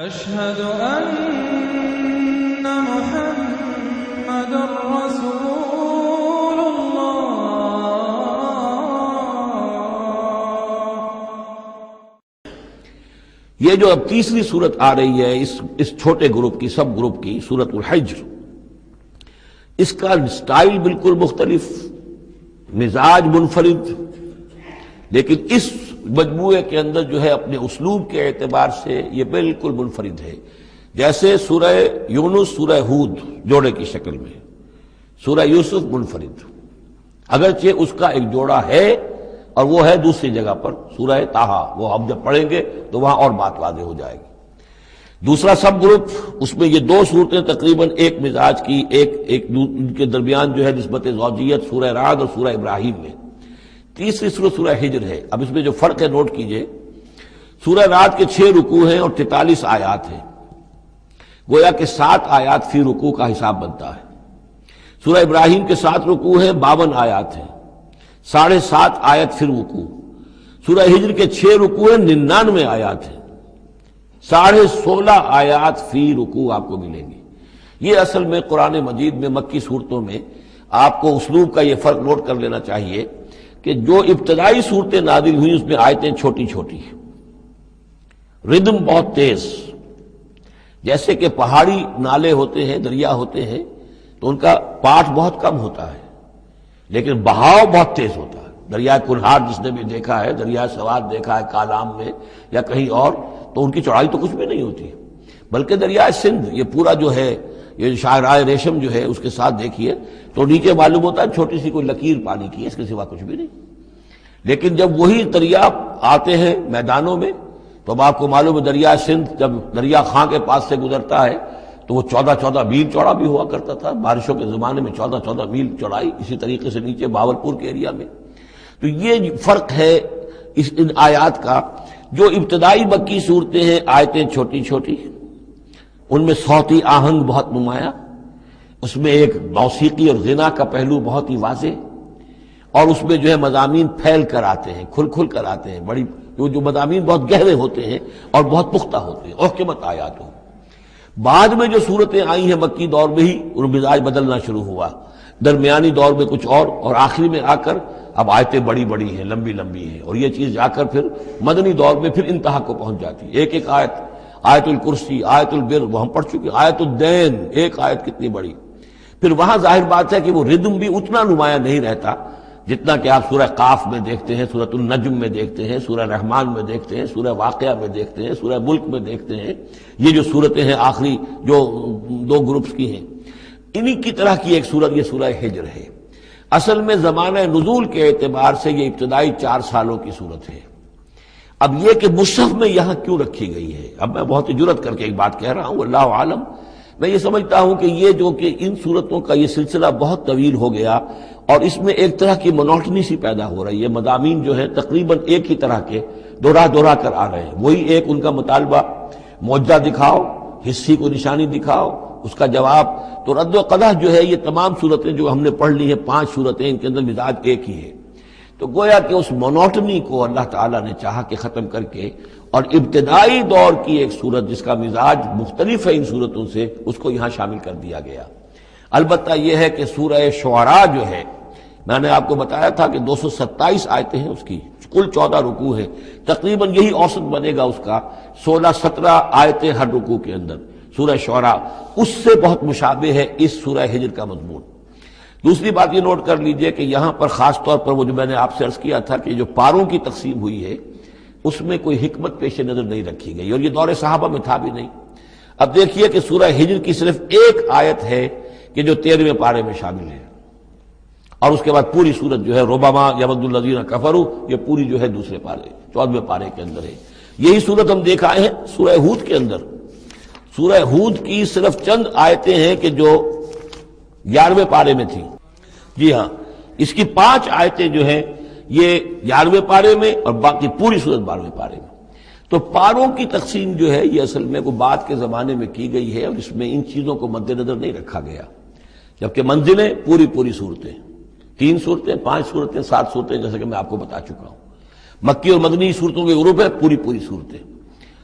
أشهد أن محمد رسول الله. یہ جو اب تیسری صورت آ رہی ہے اس چھوٹے گروپ کی، سب گروپ کی، سورۃ الحجر، اس کا سٹائل بالکل مختلف، مزاج منفرد، لیکن اس مجموعے کے اندر جو ہے اپنے اسلوب کے اعتبار سے یہ بالکل منفرد ہے۔ جیسے سورہ یونس سورہ ہود جوڑے کی شکل میں، سورہ یوسف منفرد، اگرچہ اس کا ایک جوڑا ہے اور وہ ہے دوسری جگہ پر سورہ طٰہٰ، وہ ہم جب پڑھیں گے تو وہاں اور بات واضح ہو جائے گی۔ دوسرا سب گروپ، اس میں یہ دو صورتیں تقریباً ایک مزاج کی، ایک ان کے درمیان جو ہے نسبت زوجیت سورہ رعد اور سورہ ابراہیم میں۔ تیسری صورت سورہ ہجر ہے۔ اب اس میں جو فرق ہے نوٹ کیجئے، سورہ رعد کے 6 رکوع ہیں اور 43 آیات ہیں، گویا کہ 7 آیات فی رکوع کا حساب بنتا ہے۔ سورہ ابراہیم کے 7 رکوع ہیں، 52 آیات ہیں، 7.5 آیت فی رکوع۔ سورہ ہجر کے 6 رکوع ہیں، 99 آیات ہیں، 16.5 آیات فی رکوع آپ کو ملیں گی۔ یہ اصل میں قرآن مجید میں مکی صورتوں میں آپ کو اسلوب کا یہ فرق نوٹ کر لینا چاہیے کہ جو ابتدائی صورتیں نازل ہوئی اس میں آیتیں چھوٹی چھوٹی، ردم بہت تیز، جیسے کہ پہاڑی نالے ہوتے ہیں، دریا ہوتے ہیں تو ان کا پاٹ بہت کم ہوتا ہے لیکن بہاؤ بہت تیز ہوتا ہے۔ دریائے کنہار جس نے بھی دیکھا ہے، دریائے سوات دیکھا ہے کالام میں یا کہیں اور، تو ان کی چوڑائی تو کچھ بھی نہیں ہوتی، بلکہ دریائے سندھ یہ پورا جو ہے، یہ شاہراہ ریشم جو ہے اس کے ساتھ دیکھیے تو نیچے معلوم ہوتا ہے چھوٹی سی کوئی لکیر پانی کی ہے، اس کے سوا کچھ بھی نہیں۔ لیکن جب وہی دریا آتے ہیں میدانوں میں تو اب آپ کو معلوم ہے دریائے سندھ جب دریا خاں کے پاس سے گزرتا ہے تو وہ 14 میل چوڑا بھی ہوا کرتا تھا، بارشوں کے زمانے میں 14 میل چوڑائی، اسی طریقے سے نیچے باولپور کے ایریا میں۔ تو یہ فرق ہے ان آیات کا۔ جو ابتدائی مکی صورتیں ہیں آیتیں چھوٹی چھوٹی، ان میں صوتی آہنگ بہت نمایاں، اس میں ایک موسیقی اور غنا کا پہلو بہت ہی واضح، اور اس میں جو ہے مضامین پھیل کر آتے ہیں، کھل کھل کر آتے ہیں، بڑی جو مضامین بہت گہرے ہوتے ہیں اور بہت پختہ ہوتے ہیں، احکمت آیات ہو۔ بعد میں جو صورتیں آئی ہیں مکی دور میں ہی ان مزاج بدلنا شروع ہوا، درمیانی دور میں کچھ اور آخری میں آ کر اب آیتیں بڑی بڑی ہیں، لمبی لمبی ہیں، اور یہ چیز جا کر پھر مدنی دور میں پھر انتہا کو پہنچ جاتی ہے۔ ایک ایک آیت، آیت الکرسی، آیت البر وہ ہم پڑھ چکے، آیت الدین، ایک آیت کتنی بڑی۔ پھر وہاں ظاہر بات ہے کہ وہ ردم بھی اتنا نمایاں نہیں رہتا جتنا کہ آپ سورہ قاف میں دیکھتے ہیں، سورۃ النجم میں دیکھتے ہیں، سورہ رحمان میں دیکھتے ہیں، سورہ واقعہ میں دیکھتے ہیں، سورہ ملک میں دیکھتے ہیں۔ یہ جو صورتیں ہیں آخری جو 2 گروپس کی ہیں، انہی کی طرح کی ایک صورت یہ سورہ ہجر ہے۔ اصل میں زمانہ نزول کے اعتبار سے یہ ابتدائی 4 سالوں کی صورت ہے۔ اب یہ کہ مصحف میں یہاں کیوں رکھی گئی ہے، اب میں بہت ہی جرأت کر کے ایک بات کہہ رہا ہوں، اللہ عالم، میں یہ سمجھتا ہوں کہ یہ جو کہ ان صورتوں کا یہ سلسلہ بہت طویل ہو گیا اور اس میں ایک طرح کی مونوٹنی سی پیدا ہو رہی ہے، مضامین جو ہیں تقریباً ایک ہی طرح کے دوہرا کر آ رہے ہیں، وہی ایک ان کا مطالبہ، معجزہ دکھاؤ، حصی کو نشانی دکھاؤ، اس کا جواب۔ تو رد و قدح جو ہے یہ تمام صورتیں جو ہم نے پڑھ لی ہیں 5 صورتیں، ان کے اندر مزاج ایک ہی ہے۔ تو گویا کہ اس مونوٹنی کو اللہ تعالیٰ نے چاہا کہ ختم کر کے، اور ابتدائی دور کی ایک صورت جس کا مزاج مختلف ہے ان صورتوں سے، اس کو یہاں شامل کر دیا گیا۔ البتہ یہ ہے کہ سورہ شعراء جو ہے، میں نے آپ کو بتایا تھا کہ 227 آیتیں ہیں اس کی، کل 14 رکوع ہیں، تقریباً یہی اوسط بنے گا اس کا، 16-17 آیتیں ہر رکوع کے اندر۔ سورہ شعراء اس سے بہت مشابہ ہے اس سورہ ہجر کا مضمون۔ دوسری بات یہ نوٹ کر لیجئے کہ یہاں پر خاص طور پر وہ جو میں نے آپ سے عرض کیا تھا کہ جو پاروں کی تقسیم ہوئی ہے اس میں کوئی حکمت پیش نظر نہیں رکھی گئی، اور یہ دور صحابہ میں تھا بھی نہیں۔ اب دیکھیے کہ سورہ ہجر کی صرف ایک آیت ہے کہ جو 13ویں پارے میں شامل ہے، اور اس کے بعد پوری سورت جو ہے ربما یود الذین کفروا، یہ پوری جو ہے دوسرے پارے 14ویں پارے کے اندر ہے۔ یہی سورت ہم دیکھ آئے ہیں سورہ ہود کے اندر۔ سورہ ہود کی صرف چند آیتیں ہیں کہ جو 11ویں پارے میں تھیں، جی ہاں، اس کی 5 آیتیں جو ہیں یہ 11ویں پارے میں اور باقی پوری سورت 12ویں پارے میں۔ تو پاروں کی تقسیم جو ہے یہ اصل میں وہ بعد کے زمانے میں کی گئی ہے، اور اس میں ان چیزوں کو مد نظر نہیں رکھا گیا، جبکہ منزلیں پوری صورتیں، 3 صورتیں، 5 صورتیں، 7 صورتیں، جیسے کہ میں آپ کو بتا چکا ہوں۔ مکی اور مدنی صورتوں کے گروپ ہے، پوری صورتیں۔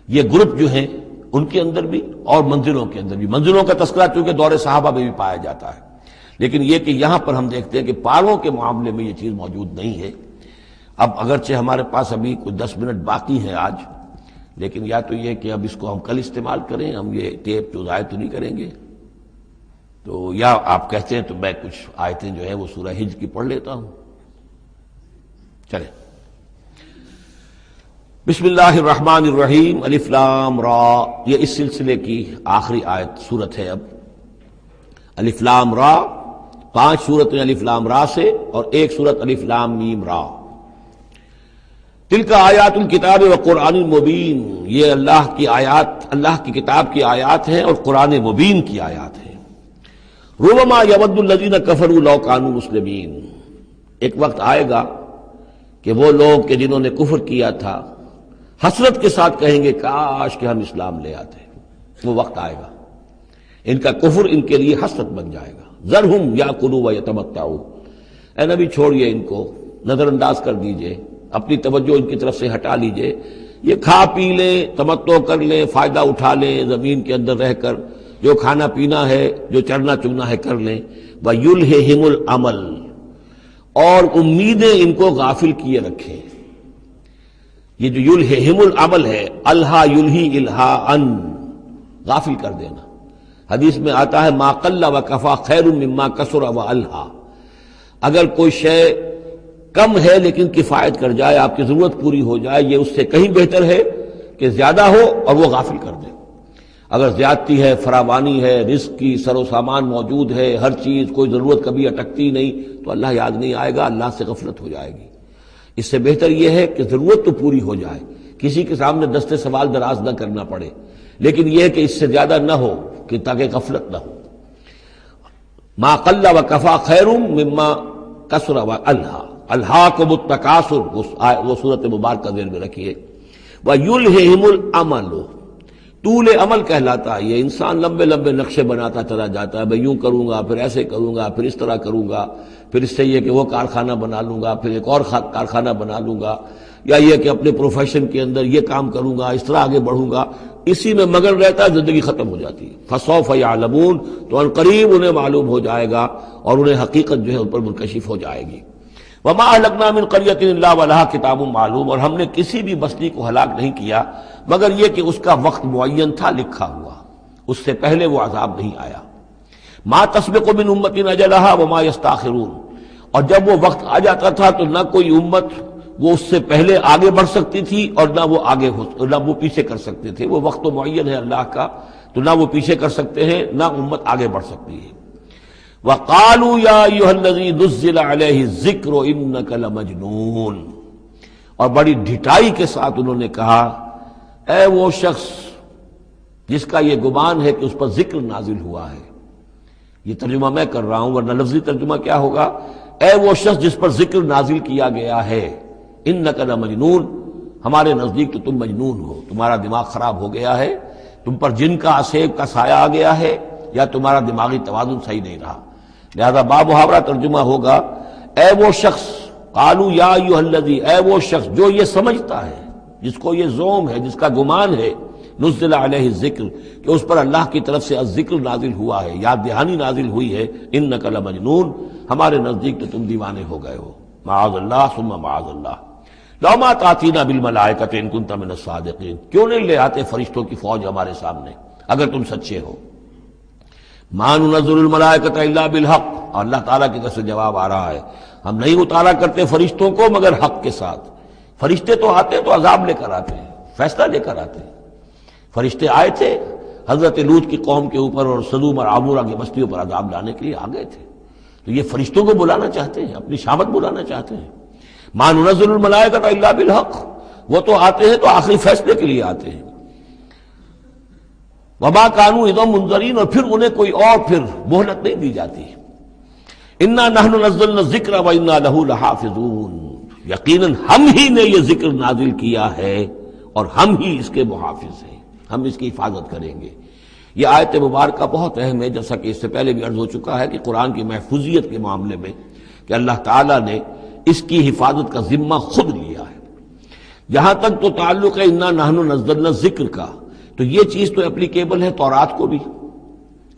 یہ گروپ جو ہیں ان کے اندر بھی اور منزلوں کے اندر بھی. منزلوں کا تذکرہ چونکہ دور صحابہ میں بھی پایا جاتا ہے، لیکن یہ کہ یہاں پر ہم دیکھتے ہیں کہ پاروں کے معاملے میں یہ چیز موجود نہیں ہے. اب اگرچہ ہمارے پاس ابھی کچھ 10 منٹ باقی ہیں آج، لیکن یا تو یہ کہ اب اس کو ہم کل استعمال کریں، ہم یہ ٹیپ تو ضائع تو نہیں کریں گے، تو یا آپ کہتے ہیں تو میں کچھ آیتیں جو ہے وہ سورہ حجر کی پڑھ لیتا ہوں. چلیں. بسم اللہ الرحمن الرحیم. الف لام را، یہ اس سلسلے کی آخری آیت سورت ہے. اب الف لام را، 5 سورتیں الف لام را سے اور ایک سورت الف لام میم را. تلک آیات الکتاب و قرآن مبین، یہ اللہ کی آیات، اللہ کی کتاب کی آیات ہیں اور قرآن مبین کی آیات ہیں. ربما یود الذین کفروا لو کانوا مسلمین، ایک وقت آئے گا کہ وہ لوگ کہ جنہوں نے کفر کیا تھا حسرت کے ساتھ کہیں گے کاش کہ ہم اسلام لے آتے. وہ وقت آئے گا، ان کا کفر ان کے لیے حسرت بن جائے گا. ذرہم یاکلوا ویتمتعوا، اے نبی چھوڑیے ان کو، نظر انداز کر دیجئے، اپنی توجہ ان کی طرف سے ہٹا لیجئے. یہ کھا پی لیں، تمتع کر لیں، فائدہ اٹھا لیں، زمین کے اندر رہ کر جو کھانا پینا ہے، جو چرنا چگنا ہے کر لیں. وَيُلْهِهِمُ الْعَمَلُ، اور امیدیں ان کو غافل کیے رکھیں. یہ جو یلہہم العمل ہے، الہا یلہی الہاءً، غافل کر دینا. حدیث میں آتا ہے ما قل وکفا خیر مما کثر والہا، اگر کوئی شے کم ہے لیکن کفایت کر جائے، آپ کی ضرورت پوری ہو جائے، یہ اس سے کہیں بہتر ہے کہ زیادہ ہو اور وہ غافل کر دے. اگر زیادتی ہے، فراوانی ہے، رزق کی سر و سامان موجود ہے، ہر چیز، کوئی ضرورت کبھی اٹکتی نہیں، تو اللہ یاد نہیں آئے گا، اللہ سے غفلت ہو جائے گی. اس سے بہتر یہ ہے کہ ضرورت تو پوری ہو جائے، کسی کے سامنے دستے سوال دراز نہ کرنا پڑے، لیکن یہ کہ اس سے زیادہ نہ ہو کہ تاکہ غفلت نہ ہو. ما قل وکفا خیر مما کثر والہا، الہاکم التکاثر، وہ صورت مبارکہ ذہن میں رکھیے. وَيُلْهِهِمُ الْعَمَلُ، طول عمل کہلاتا ہے. یہ انسان لمبے لمبے نقشے بناتا چلا جاتا ہے، میں یوں کروں گا، پھر ایسے کروں گا، پھر اس طرح کروں گا، پھر اس سے یہ کہ وہ کارخانہ بنا لوں گا، پھر ایک اور کارخانہ بنا لوں گا، یا یہ کہ اپنے پروفیشن کے اندر یہ کام کروں گا، اس طرح آگے بڑھوں گا. اسی میں مگن رہتا ہے، زندگی ختم ہو جاتی ہے. فَسَوْفَ يَعْلَمُونَ، تو ان قریب انہیں معلوم ہو جائے گا اور انہیں حقیقت جو ہے ان پر منکشف ہو جائے گی. وَمَا أَهْلَكْنَا مِنْ قَرْيَةٍ إِلَّا وَلَهَا کِتَابٌ معلوم، اور ہم نے کسی بھی بستی کو ہلاک نہیں کیا مگر یہ کہ اس کا وقت معین تھا، لکھا ہوا، اس سے پہلے وہ عذاب نہیں آیا. مَا تَسْبِقُ مِنْ أُمَّةٍ أَجَلَهَا وَمَا يَسْتَأْخِرُونَ، اور جب وہ وقت آ جاتا تھا تو نہ کوئی امت وہ اس سے پہلے آگے بڑھ سکتی تھی اور نہ وہ پیچھے کر سکتے تھے. وہ وقت تو معین ہے اللہ کا، تو نہ وہ پیچھے کر سکتے ہیں نہ امت آگے بڑھ سکتی ہے. وَقَالُوا يَا أَيُّهَا الَّذِي نُزِّلَ عَلَيْهِ الذِّكْرُ إِنَّكَ لَمَجْنُونٌ، اور بڑی ڈھٹائی کے ساتھ انہوں نے کہا اے وہ شخص جس کا یہ گمان ہے کہ اس پر ذکر نازل ہوا ہے. یہ ترجمہ میں کر رہا ہوں، ورنہ لفظی ترجمہ کیا ہوگا؟ اے وہ شخص جس پر ذکر نازل کیا گیا ہے، انک لمجنون، ہمارے نزدیک تو تم مجنون ہو، تمہارا دماغ خراب ہو گیا ہے، تم پر جن کا اسیب کا سایہ آ گیا ہے، یا تمہارا دماغی توازن صحیح نہیں رہا. لہذا بامحاورہ ترجمہ ہوگا اے وہ شخص، قالوا یا ایھا الذی، اے وہ شخص جو یہ سمجھتا ہے، جس کو یہ زوم ہے، جس کا گمان ہے، نزل علیہ الذکر، کہ اس پر اللہ کی طرف سے الذکر نازل ہوا ہے، یاد دہانی نازل ہوئی ہے، انک لمجنون، ہمارے نزدیک تو تم دیوانے ہو گئے ہو. معاذ اللہ ثم معاذ اللہ. لو ما تاتینا بالملائکۃ ان کنت من الصادقین، کیوں نہیں لے آتے فرشتوں کی فوج ہمارے سامنے اگر تم سچے ہو. ما ننزل الملائکۃ الا بالحق، اور اللہ تعالیٰ کی طرف سے جواب آ رہا ہے ہم نہیں اتارا کرتے فرشتوں کو مگر حق کے ساتھ. فرشتے تو آتے تو عذاب لے کر آتے ہیں، فیصلہ لے کر آتے ہیں. فرشتے آئے تھے حضرت لوط کی قوم کے اوپر اور سدوم اور عمورہ کی بستیوں پر عذاب لانے کے لیے آ گئے تھے. تو یہ فرشتوں کو بلانا چاہتے ہیں، اپنی شامت بلانا چاہتے ہیں. ما ننزل الملائکۃ الا بالحق، وہ تو آتے ہیں تو آخری فیصلے کے لیے آتے ہیں. وما کانوا اذا منذرین، اور پھر انہیں کوئی اور پھر مہلت نہیں دی جاتی. انا نحن نزلنا الذکر وانا له لحافظون، یقیناً ہم ہی نے یہ ذکر نازل کیا ہے اور ہم ہی اس کے محافظ ہیں، ہم اس کی حفاظت کریں گے. یہ آیت مبارکہ بہت اہم ہے، جیسا کہ اس سے پہلے بھی عرض ہو چکا ہے کہ قرآن کی محفوظیت کے معاملے میں کہ اللہ تعالیٰ نے اس کی حفاظت کا ذمہ خود لیا ہے. جہاں تک تو تعلق ہے انا نحن نزلنا الذکر کا، تو یہ چیز تو اپلیکیبل ہے تورات کو بھی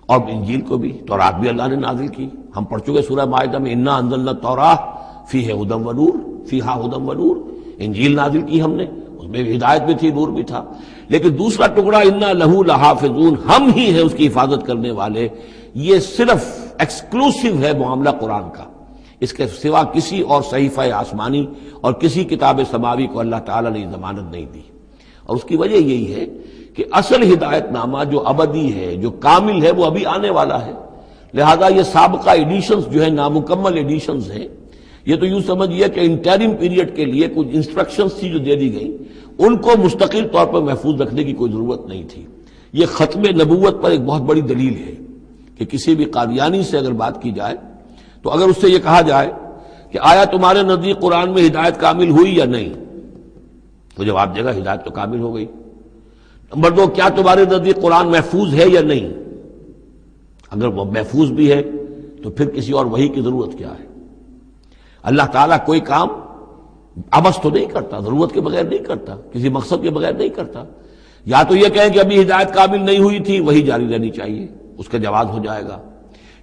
اور انجیل کو بھی. تورات بھی اللہ نے نازل کی، ہم پڑھ چکے سورہ مائدہ میں انا انزلنا التوراۃ فیہا ھدی ونور. انجیل نازل کی ہم نے، اس میں ہدایت بھی تھی، نور بھی تھا. لیکن دوسرا ٹکڑا انا لہو لحافظون، ہم ہی ہیں اس کی حفاظت کرنے والے، یہ صرف ایکسکلوسیو ہے معاملہ قرآن کا. اس کے سوا کسی اور صحیفہ آسمانی اور کسی کتاب سماوی کو اللہ تعالیٰ نے ضمانت نہیں دی. اور اس کی وجہ یہی ہے کہ اصل ہدایت نامہ جو ابدی ہے، جو کامل ہے، وہ ابھی آنے والا ہے. لہذا یہ سابقہ ایڈیشنز جو ہیں، نامکمل ایڈیشنز ہیں، یہ تو یوں سمجھیے کہ انٹرم پیریڈ کے لیے کچھ انسٹرکشنز تھی جو دے دی گئیں، ان کو مستقل طور پر محفوظ رکھنے کی کوئی ضرورت نہیں تھی. یہ ختم نبوت پر ایک بہت بڑی دلیل ہے کہ کسی بھی قادیانی سے اگر بات کی جائے تو اگر اس سے یہ کہا جائے کہ آیا تمہارے نزدیک قرآن میں ہدایت کامل ہوئی یا نہیں، تو جواب دے گا ہدایت تو کامل ہو گئی. نمبر 2، کیا تمہارے نزدیک قرآن محفوظ ہے یا نہیں؟ اگر وہ محفوظ بھی ہے تو پھر کسی اور وحی کی ضرورت کیا ہے؟ اللہ تعالیٰ کوئی کام عبث تو نہیں کرتا، ضرورت کے بغیر نہیں کرتا، کسی مقصد کے بغیر نہیں کرتا. یا تو یہ کہیں کہ ابھی ہدایت کامل نہیں ہوئی تھی، وہی جاری رہنی چاہیے، اس کا جواز ہو جائے گا.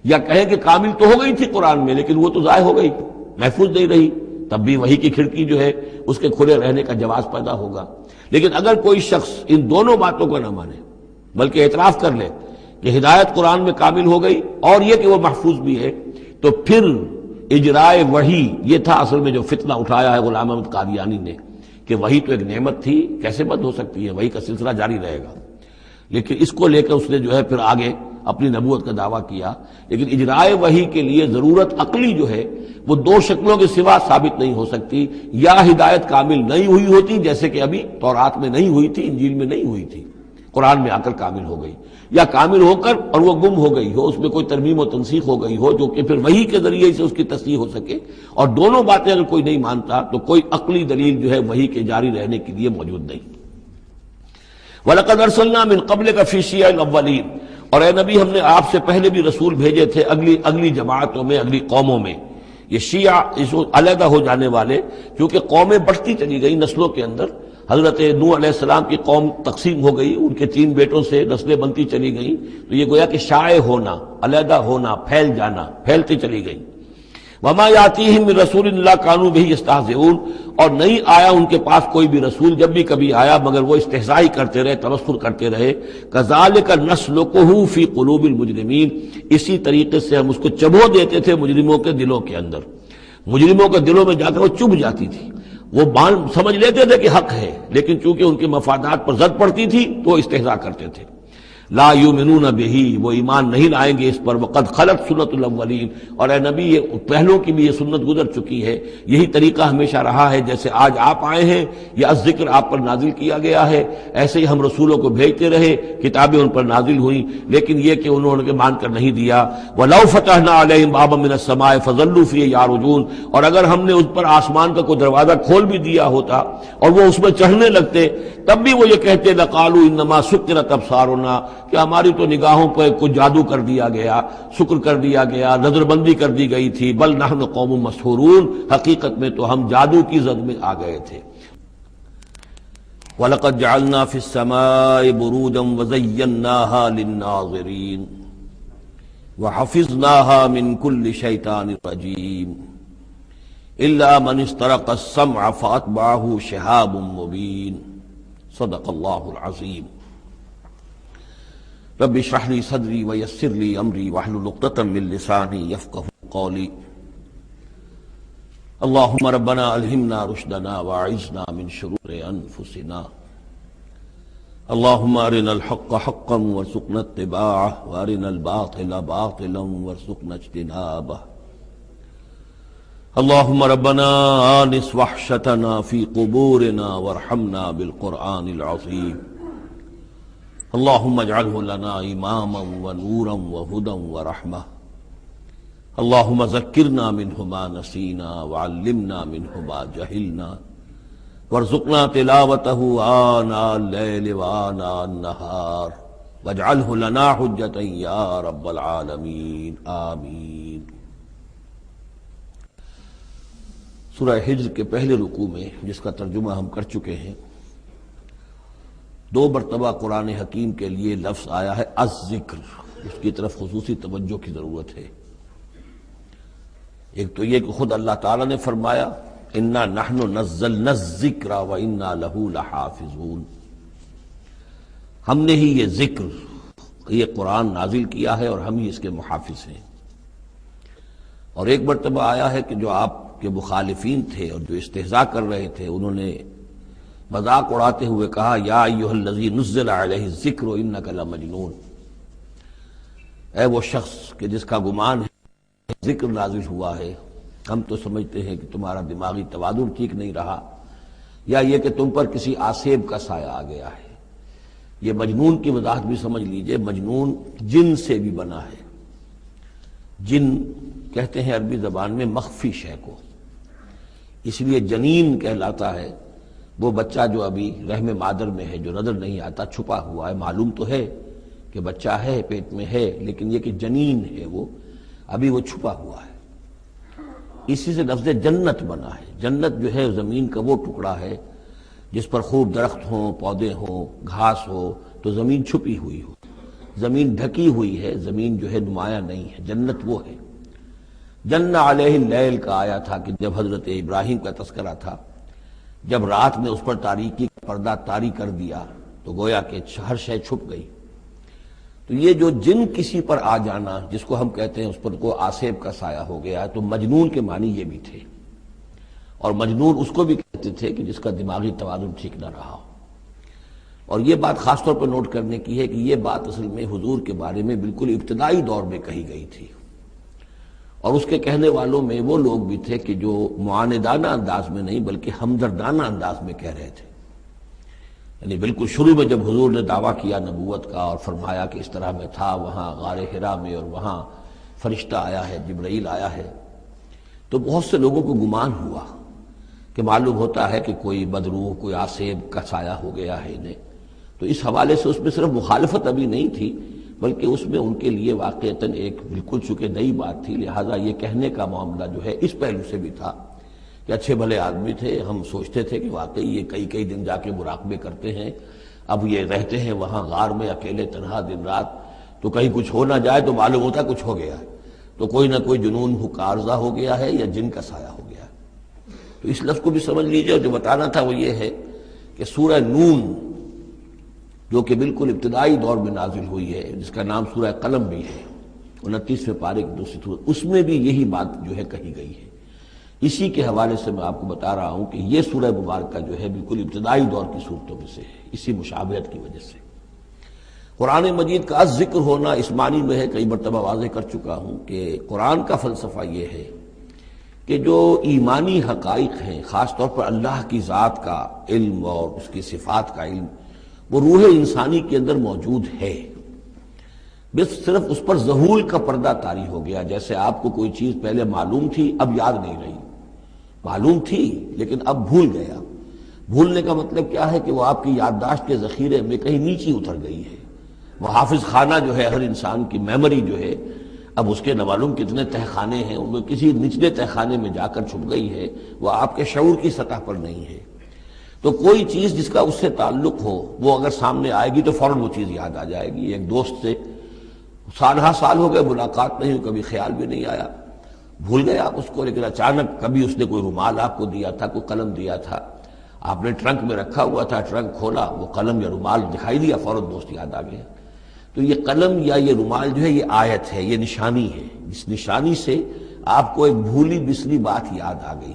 یا کہیں کہ کامل تو ہو گئی تھی قرآن میں لیکن وہ تو ضائع ہو گئی، محفوظ نہیں رہی، تب بھی وحی کی کھڑکی جو ہے اس کے کھلے رہنے کا جواز پیدا ہوگا. لیکن اگر کوئی شخص ان دونوں باتوں کو نہ مانے بلکہ اعتراف کر لے کہ ہدایت قرآن میں کامل ہو گئی اور یہ کہ وہ محفوظ بھی ہے، تو پھر اجرائے وحی، یہ تھا اصل میں جو فتنہ اٹھایا ہے غلام احمد قادیانی نے کہ وحی تو ایک نعمت تھی، کیسے بند ہو سکتی ہے، وحی کا سلسلہ جاری رہے گا. لیکن اس کو لے کر اس نے جو ہے پھر آگے اپنی نبوت کا دعویٰ کیا. لیکن اجرائے وحی کے لیے ضرورت عقلی جو ہے وہ دو شکلوں کے سوا ثابت نہیں ہو سکتی. یا ہدایت کامل نہیں ہوئی ہوتی جیسے کہ ابھی تورات میں نہیں ہوئی تھی، انجیل میں نہیں ہوئی تھی، قرآن میں آ کر کامل ہو گئی، یا کامل ہو کر اور وہ گم ہو گئی ہو، اس میں کوئی ترمیم و تنسیخ ہو گئی ہو جو کہ پھر وحی کے ذریعے سے اس کی تصحیح ہو سکے. اور دونوں باتیں اگر کوئی نہیں مانتا تو کوئی عقلی دلیل جو ہے وحی کے جاری رہنے کے لیے موجود نہیں. وَلَقَدْ أَرْسَلْنَا مِن قَبْلِكَ فِي شِيَعِ الْأَوَّلِينَ، اور اے نبی ہم نے آپ سے پہلے بھی رسول بھیجے تھے اگلی جماعتوں میں، اگلی قوموں میں. یہ شیعہ اس علیحدہ ہو جانے والے، کیونکہ قومیں بڑھتی چلی گئی نسلوں کے اندر. حضرت نوح علیہ السلام کی قوم تقسیم ہو گئی، ان کے 3 بیٹوں سے نسلیں بنتی چلی گئیں، تو یہ گویا کہ شائع ہونا، علیحدہ ہونا، پھیل جانا، پھیلتی چلی گئی. وما یاتیہم من رسول الا کانوا بہ یستہزئون، اور نہیں آیا ان کے پاس کوئی بھی رسول، جب بھی کبھی آیا مگر وہ استہزاء کرتے رہے، تمسخر کرتے رہے. کذالک نسلکہ فی قلوب المجرمین، اسی طریقے سے ہم اس کو چبھو دیتے تھے مجرموں کے دلوں کے اندر. مجرموں کے دلوں میں جا کر وہ چبھ جاتی تھی، وہ سمجھ لیتے تھے کہ حق ہے، لیکن چونکہ ان کے مفادات پر زد پڑتی تھی تو وہ استہزاء کرتے تھے. لا یؤمنون بہ، وہ ایمان نہیں لائیں گے اس پر. وقد خلت سنت الاولین، اور اے نبی یہ پہلوں کی بھی یہ سنت گزر چکی ہے. یہی طریقہ ہمیشہ رہا ہے، جیسے آج آپ آئے ہیں یا ذکر آپ پر نازل کیا گیا ہے، ایسے ہی ہم رسولوں کو بھیجتے رہے، کتابیں ان پر نازل ہوئیں، لیکن یہ کہ انہوں نے مان کر نہیں دیا. وَلَوْ فَتَحْنَا عَلَيْهِمْ بَابًا مِّنَ السَّمَاءِ فَظَلُّوا فِيهِ يَعْرُجُونَ، اور اگر ہم نے اس پر آسمان کا کوئی دروازہ کھول بھی دیا ہوتا اور وہ اس میں چڑھنے لگتے، تب بھی وہ یہ کہتے لَقَالُوا إِنَّمَا سُكِّرَتْ أَبْصَارُنَا، کہ ہماری تو نگاہوں پر کچھ جادو کر دیا گیا، شکر کر دیا گیا، نظر بندی کر دی گئی تھی. بل نحن قوم مسحورون، حقیقت میں تو ہم جادو کی زد میں آ گئے تھے. وَلَقَدْ جَعَلْنَا فِي السَّمَاءِ بُرُوجًا وَزَيَّنَّاهَا لِلنَّاظِرِينَ وَحَفِظْنَاهَا مِنْ كُلِّ شَيْطَانٍ رَجِيمٍ إِلَّا مَنِ اسْتَرَقَ السَّمْعَ فَأَتْبَعَهُ شِهَابٌ مُّبِينٌ. صدق اللہ العظیم. رب اشرح لي صدري ويسر لي امري واحلل عقدة من لساني يفقهوا قولي. اللهم ربنا الهمنا رشدنا واعذنا من شرور انفسنا. اللهم ارنا الحق حقا وارزقنا اتباعه وارنا الباطل باطلا وارزقنا اجتنابه. اللهم ربنا آنس وحشتنا في قبورنا وارحمنا بالقرآن العظيم. اللهم اجعله لنا إماما ونورا وهدى ورحمة. اللهم ذكرنا منه ما نسينا وعلمنا منه ما جهلنا وارزقنا تلاوته آناء الليل وآناء النهار واجعله لنا حجة يا رب العالمين آمين. سورہ ہجر کے پہلے رکوع میں، جس کا ترجمہ ہم کر چکے ہیں، دو مرتبہ قرآن حکیم کے لیے لفظ آیا ہے الذکر، اس کی طرف خصوصی توجہ کی ضرورت ہے۔ ایک تو یہ کہ خود اللہ تعالیٰ نے فرمایا انا نحن نزلنا الذکر وانا لہ لحافظون، ہم نے ہی یہ ذکر، یہ قرآن نازل کیا ہے اور ہم ہی اس کے محافظ ہیں۔ اور ایک مرتبہ آیا ہے کہ جو آپ کے مخالفین تھے اور جو استہزاء کر رہے تھے، انہوں نے مذاق اڑاتے ہوئے کہا یا ایھا الذی نزل علیہ الذکر انک لمجنون، اے وہ شخص کہ جس کا گمان ہے ذکر نازل ہوا ہے، ہم تو سمجھتے ہیں کہ تمہارا دماغی توازن ٹھیک نہیں رہا، یا یہ کہ تم پر کسی آسیب کا سایہ آ گیا ہے۔ یہ مجنون کی وضاحت بھی سمجھ لیجئے، مجنون جن سے بھی بنا ہے۔ جن کہتے ہیں عربی زبان میں مخفی شے کو، اس لیے جنین کہلاتا ہے وہ بچہ جو ابھی رحم مادر میں ہے، جو نظر نہیں آتا، چھپا ہوا ہے، معلوم تو ہے کہ بچہ ہے، پیٹ میں ہے، لیکن یہ کہ جنین ہے وہ ابھی وہ چھپا ہوا ہے۔ اسی سے لفظ جنت بنا ہے۔ جنت جو ہے زمین کا وہ ٹکڑا ہے جس پر خوب درخت ہوں، پودے ہوں، گھاس ہو، تو زمین چھپی ہوئی ہو، زمین ڈھکی ہوئی ہے، زمین جو ہے نمایاں نہیں ہے۔ جنت وہ ہے۔ جن علیہ اللیل کا آیا تھا کہ جب حضرت ابراہیم کا تذکرہ تھا، جب رات نے اس پر تاریکی کا پردہ طاری کر دیا تو گویا کہ ہر شے چھپ گئی۔ تو یہ جو جن کسی پر آ جانا، جس کو ہم کہتے ہیں اس پر کو آسیب کا سایہ ہو گیا، تو مجنون کے معنی یہ بھی تھے۔ اور مجنون اس کو بھی کہتے تھے کہ جس کا دماغی توازن ٹھیک نہ رہا ہو۔ اور یہ بات خاص طور پر نوٹ کرنے کی ہے کہ یہ بات اصل میں حضور کے بارے میں بالکل ابتدائی دور میں کہی گئی تھی، اور اس کے کہنے والوں میں وہ لوگ بھی تھے کہ جو معاندانہ انداز میں نہیں بلکہ ہمدردانہ انداز میں کہہ رہے تھے۔ یعنی بالکل شروع میں جب حضور نے دعویٰ کیا نبوت کا اور فرمایا کہ اس طرح میں تھا وہاں غار حرا میں، اور وہاں فرشتہ آیا ہے، جبرائیل آیا ہے، تو بہت سے لوگوں کو گمان ہوا کہ معلوم ہوتا ہے کہ کوئی بدروح، کوئی آسیب کا سایہ ہو گیا ہے انہیں۔ تو اس حوالے سے اس میں صرف مخالفت ابھی نہیں تھی، بلکہ اس میں ان کے لیے واقعتاً ایک بالکل چونکہ نئی بات تھی، لہٰذا یہ کہنے کا معاملہ جو ہے اس پہلو سے بھی تھا کہ اچھے بھلے آدمی تھے، ہم سوچتے تھے کہ واقعی یہ کئی دن جا کے مراقبے کرتے ہیں، اب یہ رہتے ہیں وہاں غار میں اکیلے تنہا دن رات، تو کہیں کچھ ہو نہ جائے تو معلوم ہوتا کچھ ہو گیا ہے، تو کوئی نہ کوئی جنون کا عارضہ ہو گیا ہے یا جن کا سایہ ہو گیا ہے۔ تو اس لفظ کو بھی سمجھ لیجئے، اور جو بتانا تھا وہ یہ ہے کہ سورہ نون جو کہ بالکل ابتدائی دور میں نازل ہوئی ہے، جس کا نام سورہ قلم بھی ہے، 29ویں پارے کی دوسری سورت، اس میں بھی یہی بات جو ہے کہی گئی ہے۔ اسی کے حوالے سے میں آپ کو بتا رہا ہوں کہ یہ سورہ مبارکہ جو ہے بالکل ابتدائی دور کی صورتوں میں سے ہے، اسی مشابہت کی وجہ سے۔ قرآن مجید کا ذکر ہونا اس معنی میں ہے، کئی مرتبہ واضح کر چکا ہوں کہ قرآن کا فلسفہ یہ ہے کہ جو ایمانی حقائق ہیں، خاص طور پر اللہ کی ذات کا علم اور اس کی صفات کا علم، وہ روح انسانی کے اندر موجود ہے، بس صرف اس پر ظہور کا پردہ طاری ہو گیا۔ جیسے آپ کو کوئی چیز پہلے معلوم تھی، اب یاد نہیں رہی، معلوم تھی لیکن اب بھول گیا۔ بھولنے کا مطلب کیا ہے کہ وہ آپ کی یادداشت کے ذخیرے میں کہیں نیچی اتر گئی ہے۔ وہ حافظ خانہ جو ہے، ہر انسان کی میموری جو ہے، اب اس کے نہ معلوم کتنے تہہ خانے ہیں، ان میں کسی نچلے تہہ خانے میں جا کر چھپ گئی ہے، وہ آپ کے شعور کی سطح پر نہیں ہے۔ تو کوئی چیز جس کا اس سے تعلق ہو، وہ اگر سامنے آئے گی تو فوراً وہ چیز یاد آ جائے گی۔ ایک دوست سے سال ہا سال ہو گئے ملاقات نہیں، کبھی خیال بھی نہیں آیا، بھول گئے آپ اس کو، لیکن اچانک کبھی اس نے کوئی رومال آپ کو دیا تھا، کوئی قلم دیا تھا، آپ نے ٹرنک میں رکھا ہوا تھا، ٹرنک کھولا، وہ قلم یا رومال دکھائی دیا، فوراً دوست یاد آ گیا۔ تو یہ قلم یا یہ رومال جو ہے یہ آیت ہے، یہ نشانی ہے، اس نشانی سے آپ کو ایک بھولی بسلی بات یاد آ گئی۔